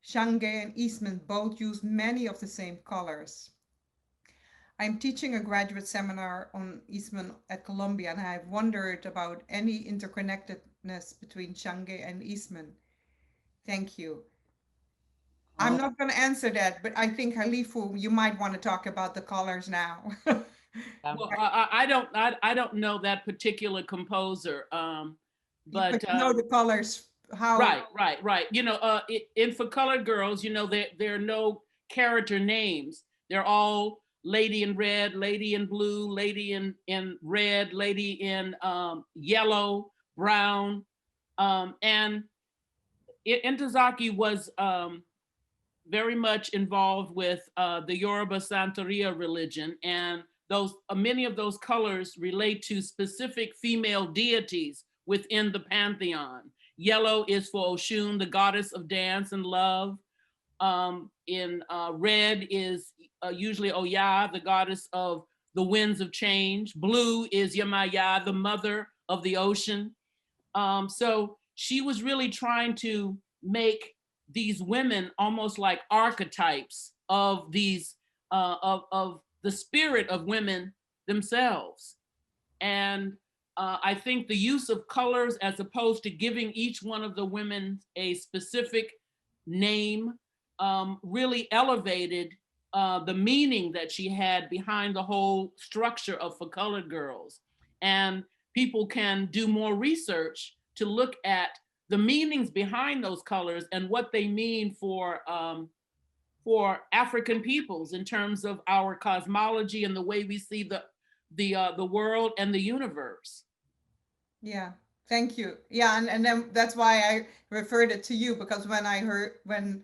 Shange and Eastman both use many of the same colors. I'm teaching a graduate seminar on Eastman at Columbia, and I've wondered about any interconnectedness between Shange and Eastman. Thank you. I'm not going to answer that, but I think Halifu, you might want to talk about the colors now. Well, I don't know that particular composer, but you know the colors. How? Right. You know, in For Colored Girls, you know, there are no character names. They're all lady in red, lady in blue, lady in red, lady in yellow, brown, and Ntozake was very much involved with the Yoruba Santeria religion, and those many of those colors relate to specific female deities within the pantheon. Yellow is for Oshun, the goddess of dance and love. In red is usually Oya, the goddess of the winds of change. Blue is Yamaya, the mother of the ocean. So she was really trying to make these women almost like archetypes of these of the spirit of women themselves. And I think the use of colors, as opposed to giving each one of the women a specific name, really elevated the meaning that she had behind the whole structure of For Colored Girls. And people can do more research to look at the meanings behind those colors and what they mean for African peoples in terms of our cosmology and the way we see the world and the universe. Yeah, thank you. Yeah, and then that's why I referred it to you, because when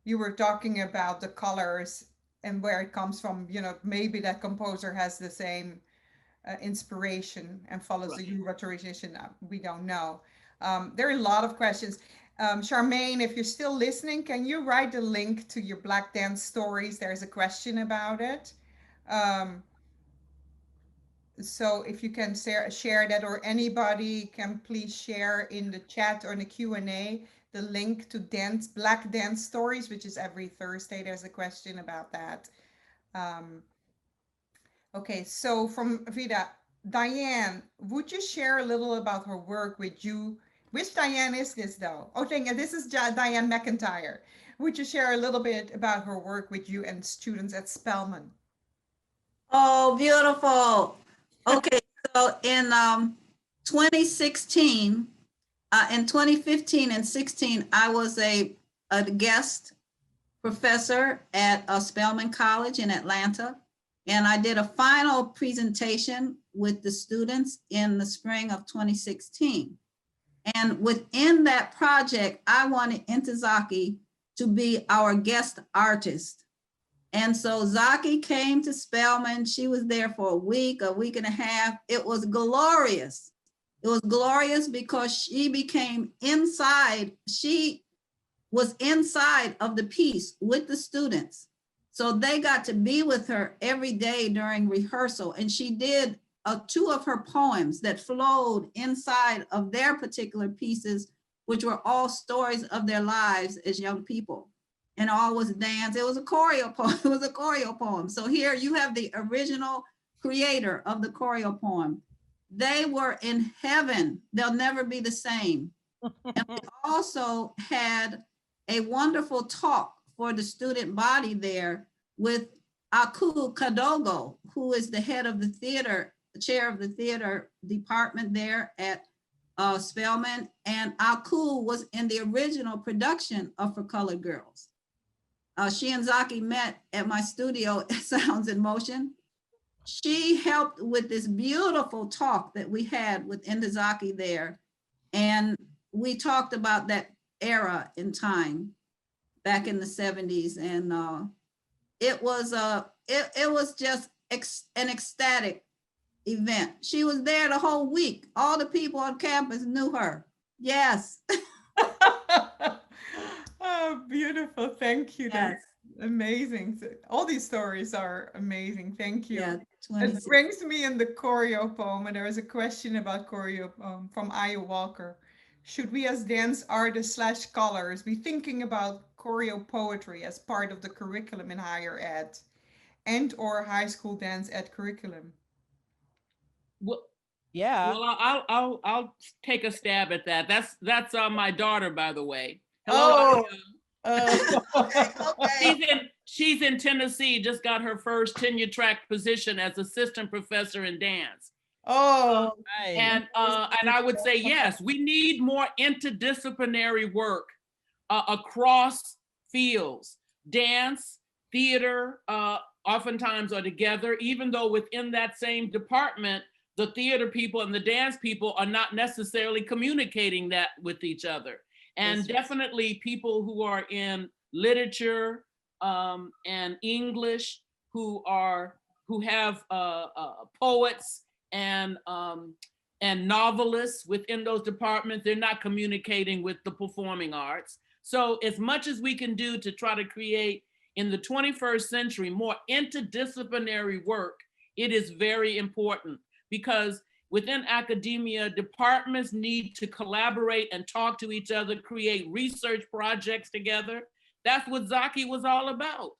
you were talking about the colors and where it comes from, you know, maybe that composer has the same inspiration and follows the Yoruba tradition. We don't know. There are a lot of questions. Charmaine, if you're still listening, can you write the link to your Black dance stories? There's a question about it. So if you can share that, or anybody can please share in the chat or in the Q&A the link to Black Dance Stories, which is every Thursday. There's a question about that. Okay, so from Vida, Diane, would you share a little about her work with you? Which Diane is this though? Oh, this is Diane McIntyre. Would you share a little bit about her work with you and students at Spelman? Oh, beautiful. Okay, so in 2016, in 2015 and 16, I was a guest professor at Spelman College in Atlanta. And I did a final presentation with the students in the spring of 2016. And within that project, I wanted Ntozake to be our guest artist. And so Zaki came to Spelman. She was there for a week and a half. It was glorious. It was glorious because she became inside. She was inside of the piece with the students. So they got to be with her every day during rehearsal. And she did 2 of her poems that flowed inside of their particular pieces, which were all stories of their lives as young people. And all was dance. It was a choreo poem. It was a choreo poem. So here you have the original creator of the choreo poem. They were in heaven. They'll never be the same. And we also had a wonderful talk for the student body there with Aku Kadogo, who is the head of the theater, chair of the theater department there at Spelman. And Aku was in the original production of For Colored Girls. She and Zaki met at my studio at Sounds in Motion. She helped with this beautiful talk that we had with Ntozake there. And we talked about that era in time back in the 70s. And it was just an ecstatic event. She was there the whole week. All the people on campus knew her. Yes. Oh, beautiful. Thank you. Yes. That's amazing. All these stories are amazing. Thank you. Yeah, It brings me in the choreo poem, and there is a question about choreo from Aya Walker. Should we as dance artists / scholars be thinking about choreo poetry as part of the curriculum in higher ed and or high school dance ed curriculum? Well, Yeah. well, I'll take a stab at that. That's my daughter, by the way. Hello. Okay. She's in Tennessee. Just got her first tenure track position as assistant professor in dance. Oh, Right. And I would say yes, we need more interdisciplinary work across fields. Dance, theater, oftentimes are together, even though within that same department, the theater people and the dance people are not necessarily communicating that with each other. And definitely people who are in literature and English, who have poets and novelists within those departments, they're not communicating with the performing arts. So as much as we can do to try to create in the 21st century more interdisciplinary work, it is very important, because within academia, departments need to collaborate and talk to each other, create research projects together. That's what Zaki was all about.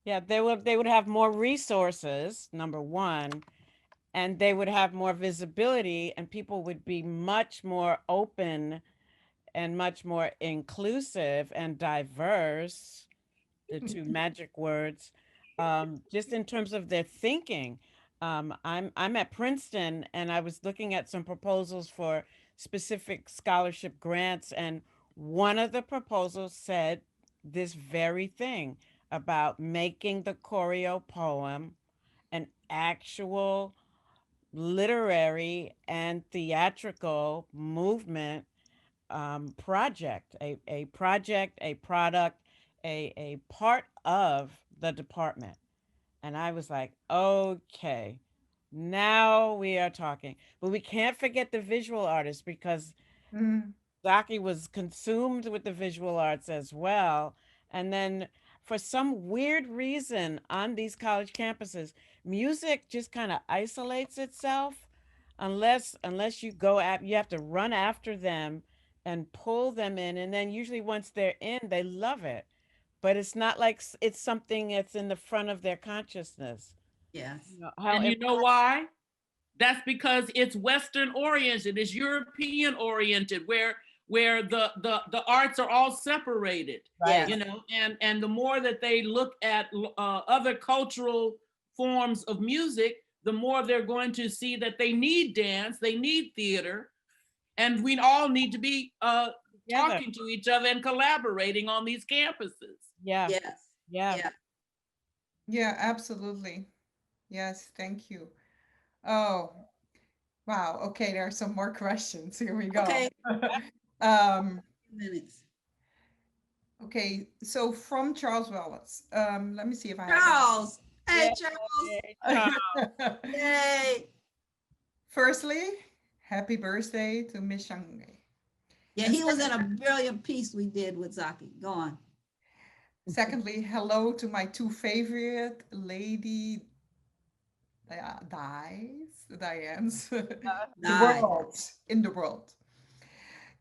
Yeah, they would have more resources, number one, and they would have more visibility, and people would be much more open and much more inclusive and diverse, the 2 magic words, just in terms of their thinking. I'm at Princeton, and I was looking at some proposals for specific scholarship grants, and one of the proposals said this very thing about making the choreo poem an actual literary and theatrical movement project, a project, a product, a part of the department. And I was like, okay, now we are talking. But we can't forget the visual artists, because Zaki was consumed with the visual arts as well. And then for some weird reason on these college campuses, music just kind of isolates itself unless you you have to run after them and pull them in. And then usually once they're in, they love it. But it's not like it's something that's in the front of their consciousness. Yes. And you know why? That's because it's Western oriented, it's European oriented, where the arts are all separated, Right. you know, and the more that they look at other cultural forms of music, the more they're going to see that they need dance, they need theater, and we all need to be talking to each other and collaborating on these campuses. Yeah. Yes. Yeah. Yeah. Yeah, absolutely. Yes, thank you. Oh, wow. Okay, there are some more questions. Here we go. Okay. um, Minutes. okay, so from Charles Wallace. Let me see if I Charles. Hey, Yeah. Charles. Yay. Firstly, happy birthday to Miss Shange. Yeah, he was in a brilliant piece we did with Zaki. Go on. Secondly, hello to my two favorite lady Dianes in the world.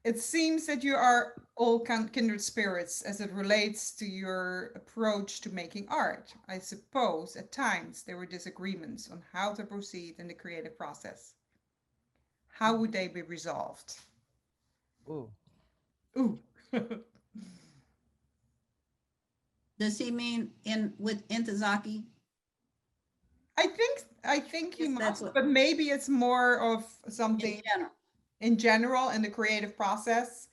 It seems that you are all kindred spirits as it relates to your approach to making art. I suppose at times there were disagreements on how to proceed in the creative process. How would they be resolved? Ooh. Ooh. Does he mean with Ntozake? I think he Yes, that's must, what- but maybe it's more of something In general. in general in the creative process,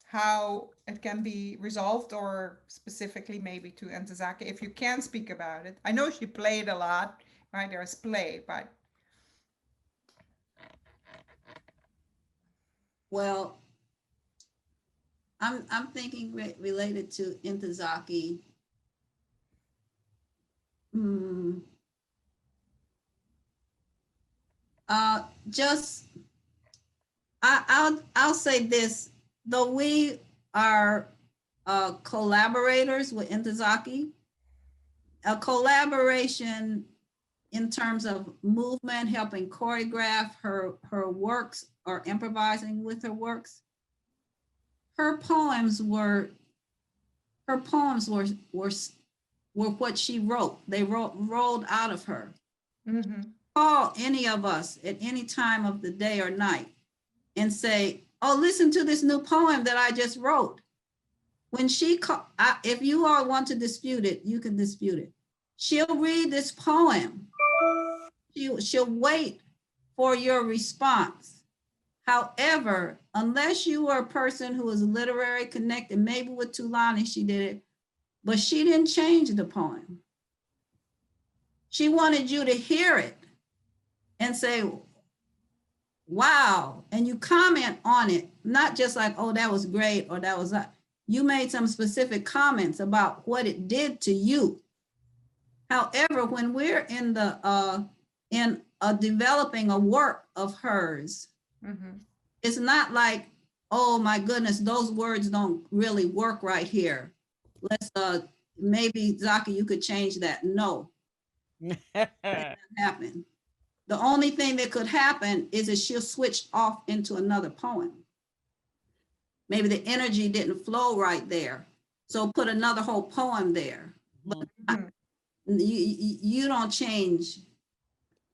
how it can be resolved, or specifically maybe to Ntozake, if you can speak about it. I know she played a lot, right? There's play, but Well, I'm thinking related to Ntozake. Just I'll say this, though we are collaborators with Ntozake, a collaboration in terms of movement, helping choreograph her works or improvising with her works. Her poems were what she wrote. They rolled out of her. Call any of us at any time of the day or night and say, oh, listen to this new poem that I just wrote. When she, if you all want to dispute it, you can dispute it. She'll read this poem. She'll wait for your response. However, unless you are a person who is literary connected, maybe with Tulani she did it, but she didn't change the poem. She wanted you to hear it and say, wow, and you comment on it, not just like, oh, that was great, or that was that. You made some specific comments about what it did to you. However, when we're in developing a work of hers, it's not like, oh my goodness, those words don't really work right here. Let's maybe Zaki, you could change that. No, that didn't happen. The only thing that could happen is that she'll switch off into another poem. Maybe the energy didn't flow right there, so put another whole poem there. But you don't change.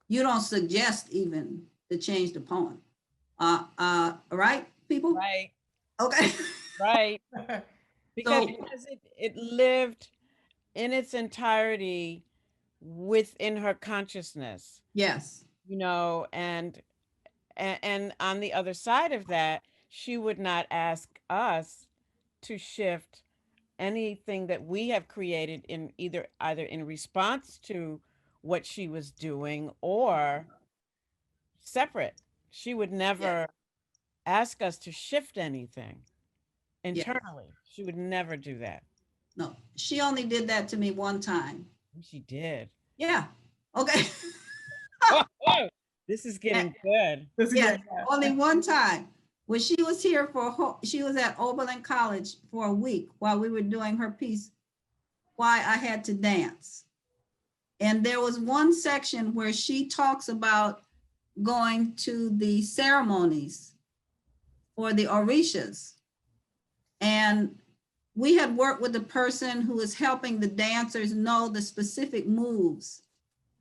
You don't suggest even to change the poem. Right, people? Right. Okay. Right. Because, So, it lived in its entirety within her consciousness. yes. You know, and on the other side of that, she would not ask us to shift anything that we have created in either in response to what she was doing or separate. She would never ask us to shift anything internally. She would never do that. No, she only did that to me one time. She did. Yeah. Okay. This is getting good. Yeah, only one time. When she was here she was at Oberlin College for a week while we were doing her piece why I had to dance. And there was one section where she talks about going to the ceremonies for the orishas. And we had worked with the person who was helping the dancers know the specific moves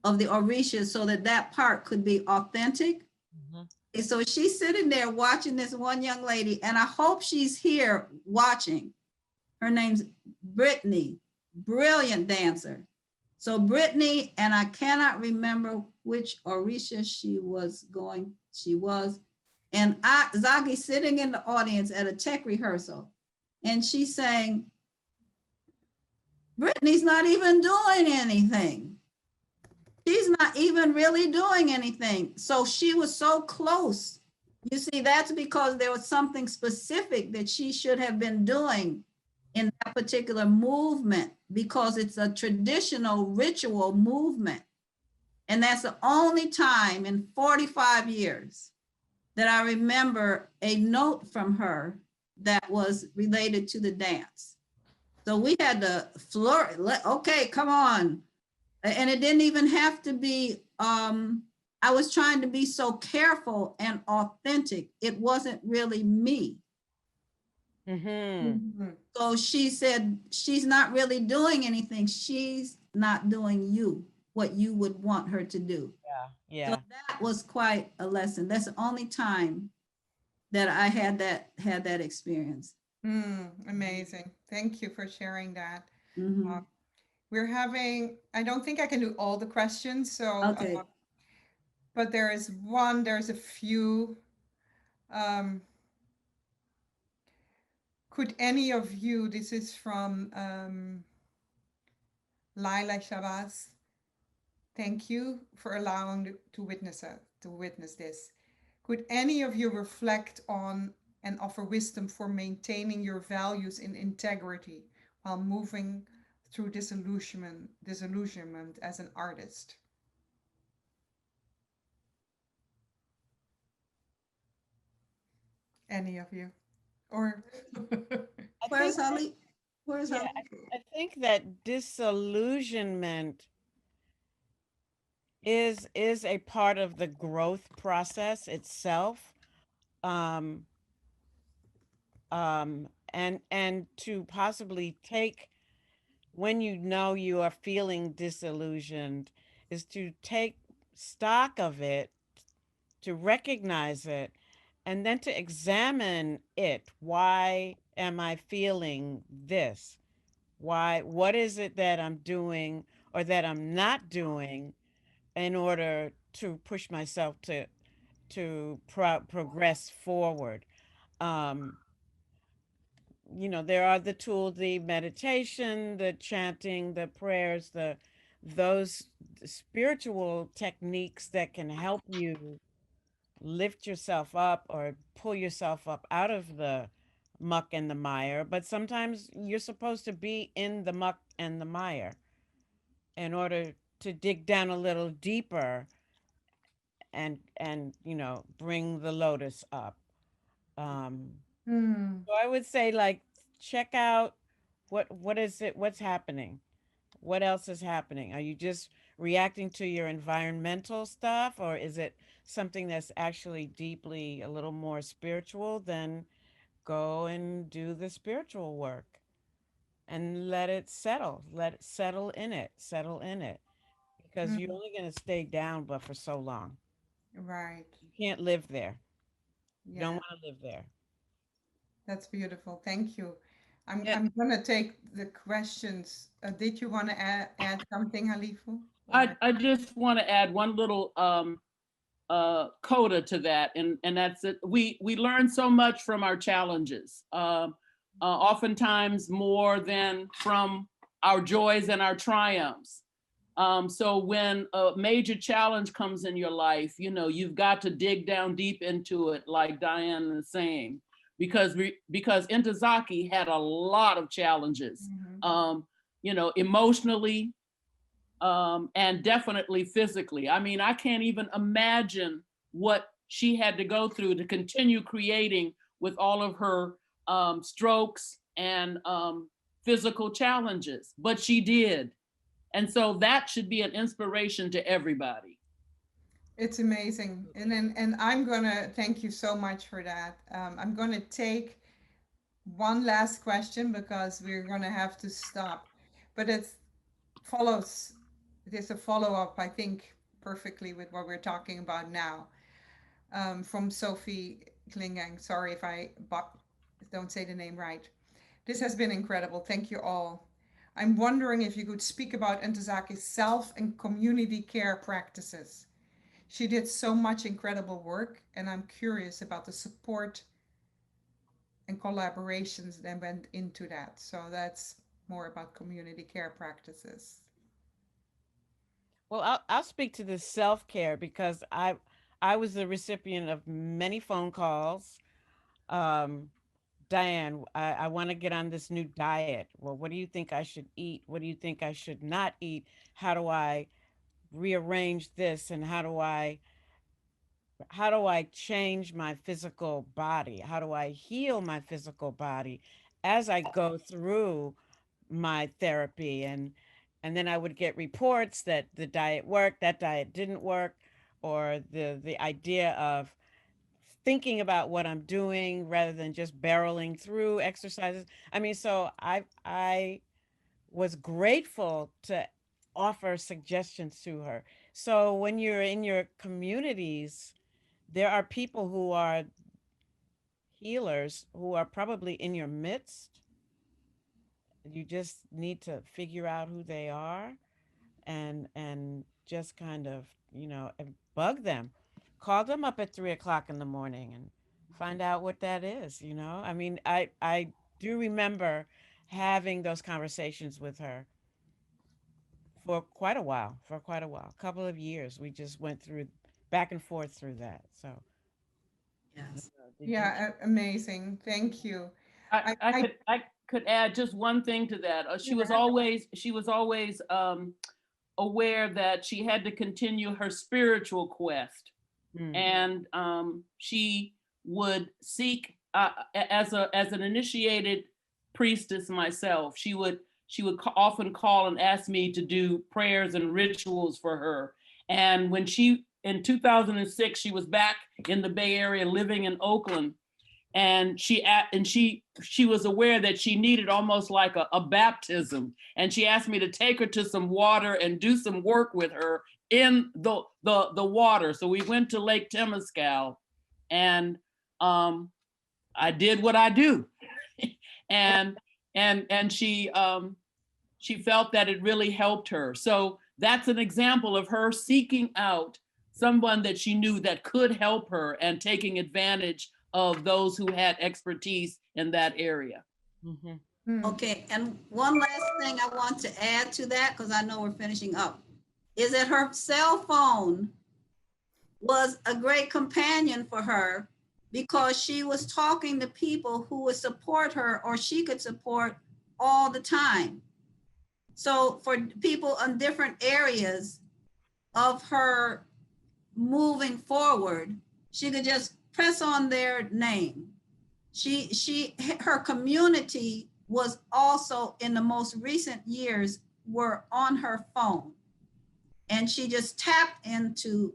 of the orishas so that that part could be authentic. And so she's sitting there watching this one young lady, and I hope she's here watching. Her name's Brittany, brilliant dancer. So Brittany, and I cannot remember which orisha she was, and Zaki sitting in the audience at a tech rehearsal, and she's saying, Brittany's not even doing anything. She's not even really doing anything. So she was so close. You see, that's because there was something specific that she should have been doing in that particular movement, because it's a traditional ritual movement. And that's the only time in 45 years that I remember a note from her that was related to the dance. So we had to okay, come on. And it didn't even have to be, I was trying to be so careful and authentic. It wasn't really me. So she said, she's not really doing anything. She's not doing you, what you would want her to do. Yeah. So that was quite a lesson. That's the only time that I had that experience. Amazing. Thank you for sharing that. Mhm. We're having, I don't think I can do all the questions, so, Okay. but there's a few. Could any of you, this is from Laila Shabazz. Thank you for allowing to witness this. Could any of you reflect on and offer wisdom for maintaining your values in integrity while moving through disillusionment as an artist? Any of you? Or Where's Holly? Where's Yeah, Holly? I think that disillusionment is a part of the growth process itself. And to possibly take, when you know you are feeling disillusioned, is to take stock of it, to recognize it, and then to examine it. Why am I feeling this? What is it that I'm doing or that I'm not doing in order to push myself to progress forward? There are the tools, the meditation, the chanting, the prayers, those spiritual techniques that can help you lift yourself up or pull yourself up out of the muck and the mire. But sometimes you're supposed to be in the muck and the mire in order to dig down a little deeper and bring the lotus up. So I would say, like, check out what is it, what's happening, what else is happening. Are you just reacting to your environmental stuff, or is it something that's actually deeply a little more spiritual? Then go and do the spiritual work and let it settle in it, because you're only going to stay down but for so long. right. You can't live there. You Yeah, don't want to live there. that's beautiful. Thank you. Yeah. I'm gonna take the questions. Did you want to add something, Halifu? I just want to add one little coda to that, and that's it. We learn so much from our challenges, oftentimes more than from our joys and our triumphs. So when a major challenge comes in your life, you've got to dig down deep into it, like Diane is saying, because Ntozake had a lot of challenges, emotionally, and definitely physically. I mean, I can't even imagine what she had to go through to continue creating with all of her strokes and physical challenges, but she did. And so that should be an inspiration to everybody. It's amazing. And I'm gonna thank you so much for that. I'm gonna take one last question because we're gonna have to stop. But it is a follow-up, I think, perfectly with what we're talking about now. From Sophie Klingang. Sorry if I don't say the name right. This has been incredible. Thank you all. I'm wondering if you could speak about Ntozake's self and community care practices. She did so much incredible work, and I'm curious about the support and collaborations that went into that. So that's more about community care practices. Well, I'll speak to the self-care because I was the recipient of many phone calls. Diane, I want to get on this new diet. Well, what do you think I should eat? What do you think I should not eat? How do I rearrange this? And how do I change my physical body? How do I heal my physical body as I go through my therapy? And then I would get reports that the diet worked, that diet didn't work, or the idea of thinking about what I'm doing rather than just barreling through exercises. I mean, so I was grateful to offer suggestions to her. So when you're in your communities, there are people who are healers who are probably in your midst. You just need to figure out who they are and just kind of, bug them. Call them up at 3 o'clock in the morning and find out what that is, I mean, I do remember having those conversations with her for quite a while, a couple of years. We just went through back and forth through that. So Yes. Yeah, amazing. Thank you. I could add just one thing to that. She was always aware that she had to continue her spiritual quest, and she would seek as an initiated priestess myself. She would often call and ask me to do prayers and rituals for her. And when in 2006, she was back in the Bay Area living in Oakland, and she was aware that she needed almost like a baptism, and she asked me to take her to some water and do some work with her in the water. So we went to Lake Temescal, and I did what I do, and she felt that it really helped her. So that's an example of her seeking out someone that she knew that could help her and taking advantage of those who had expertise in that area. Okay, and one last thing I want to add to that, because I know we're finishing up, is that her cell phone was a great companion for her because she was talking to people who would support her or she could support all the time. So for people in different areas of her moving forward, she could just press on their name. Her community was also in the most recent years were on her phone. And she just tapped into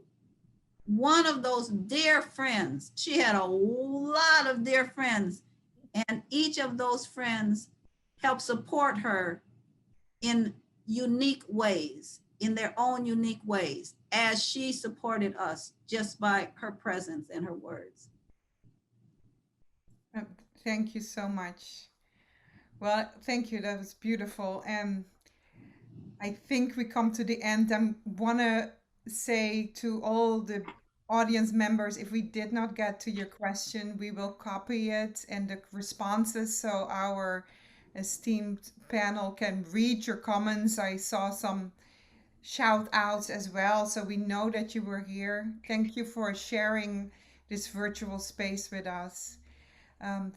one of those dear friends. She had a lot of dear friends, and each of those friends helped support her in unique ways, in their own unique ways, as she supported us just by her presence and her words. Thank you so much. Well, thank you. That was beautiful. And I think we come to the end. I want to say to all the audience members, if we did not get to your question, we will copy it and the responses so our esteemed panel can read your comments. I saw some shout outs as well, so we know that you were here. Thank you for sharing this virtual space with us.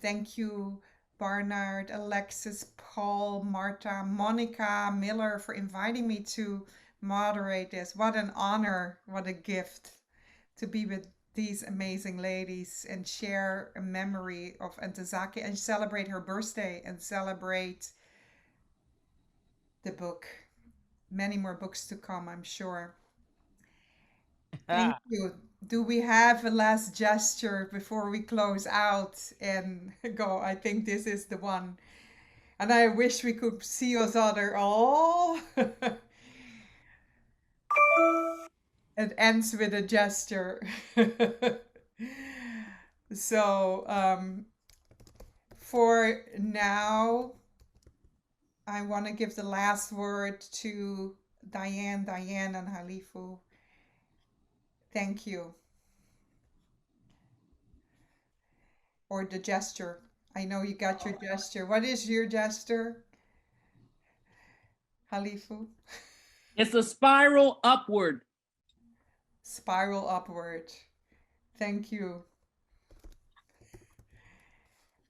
Thank you, Barnard, Alexis, Paul, Marta, Monica, Miller, for inviting me to moderate this. What an honor, what a gift to be with these amazing ladies and share a memory of Ntozake and celebrate her birthday and celebrate the book. Many more books to come, I'm sure. Thank you. Do we have a last gesture before we close out and go? I think this is the one. And I wish we could see us other all. It ends with a gesture. So for now, I want to give the last word to Diane, and Halifu. Thank you. Or the gesture. I know you got your gesture. What is your gesture, Halifu? It's a spiral upward. Spiral upward. Thank you.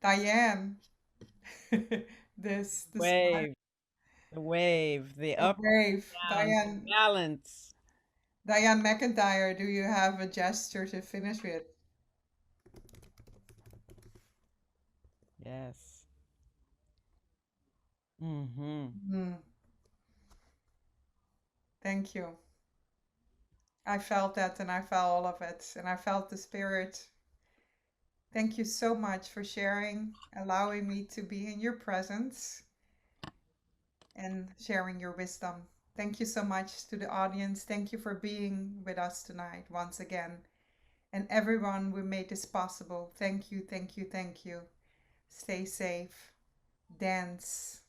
Diane. this Wave, the wave, the up, wave. down, balance. Diane McIntyre, do you have a gesture to finish with? Yes. Mm-hmm. Thank you. I felt that, and I felt all of it, and I felt the spirit. Thank you so much for sharing, allowing me to be in your presence and sharing your wisdom. Thank you so much to the audience. Thank you for being with us tonight once again. And everyone who made this possible. Thank you, thank you, thank you. Stay safe. Dance.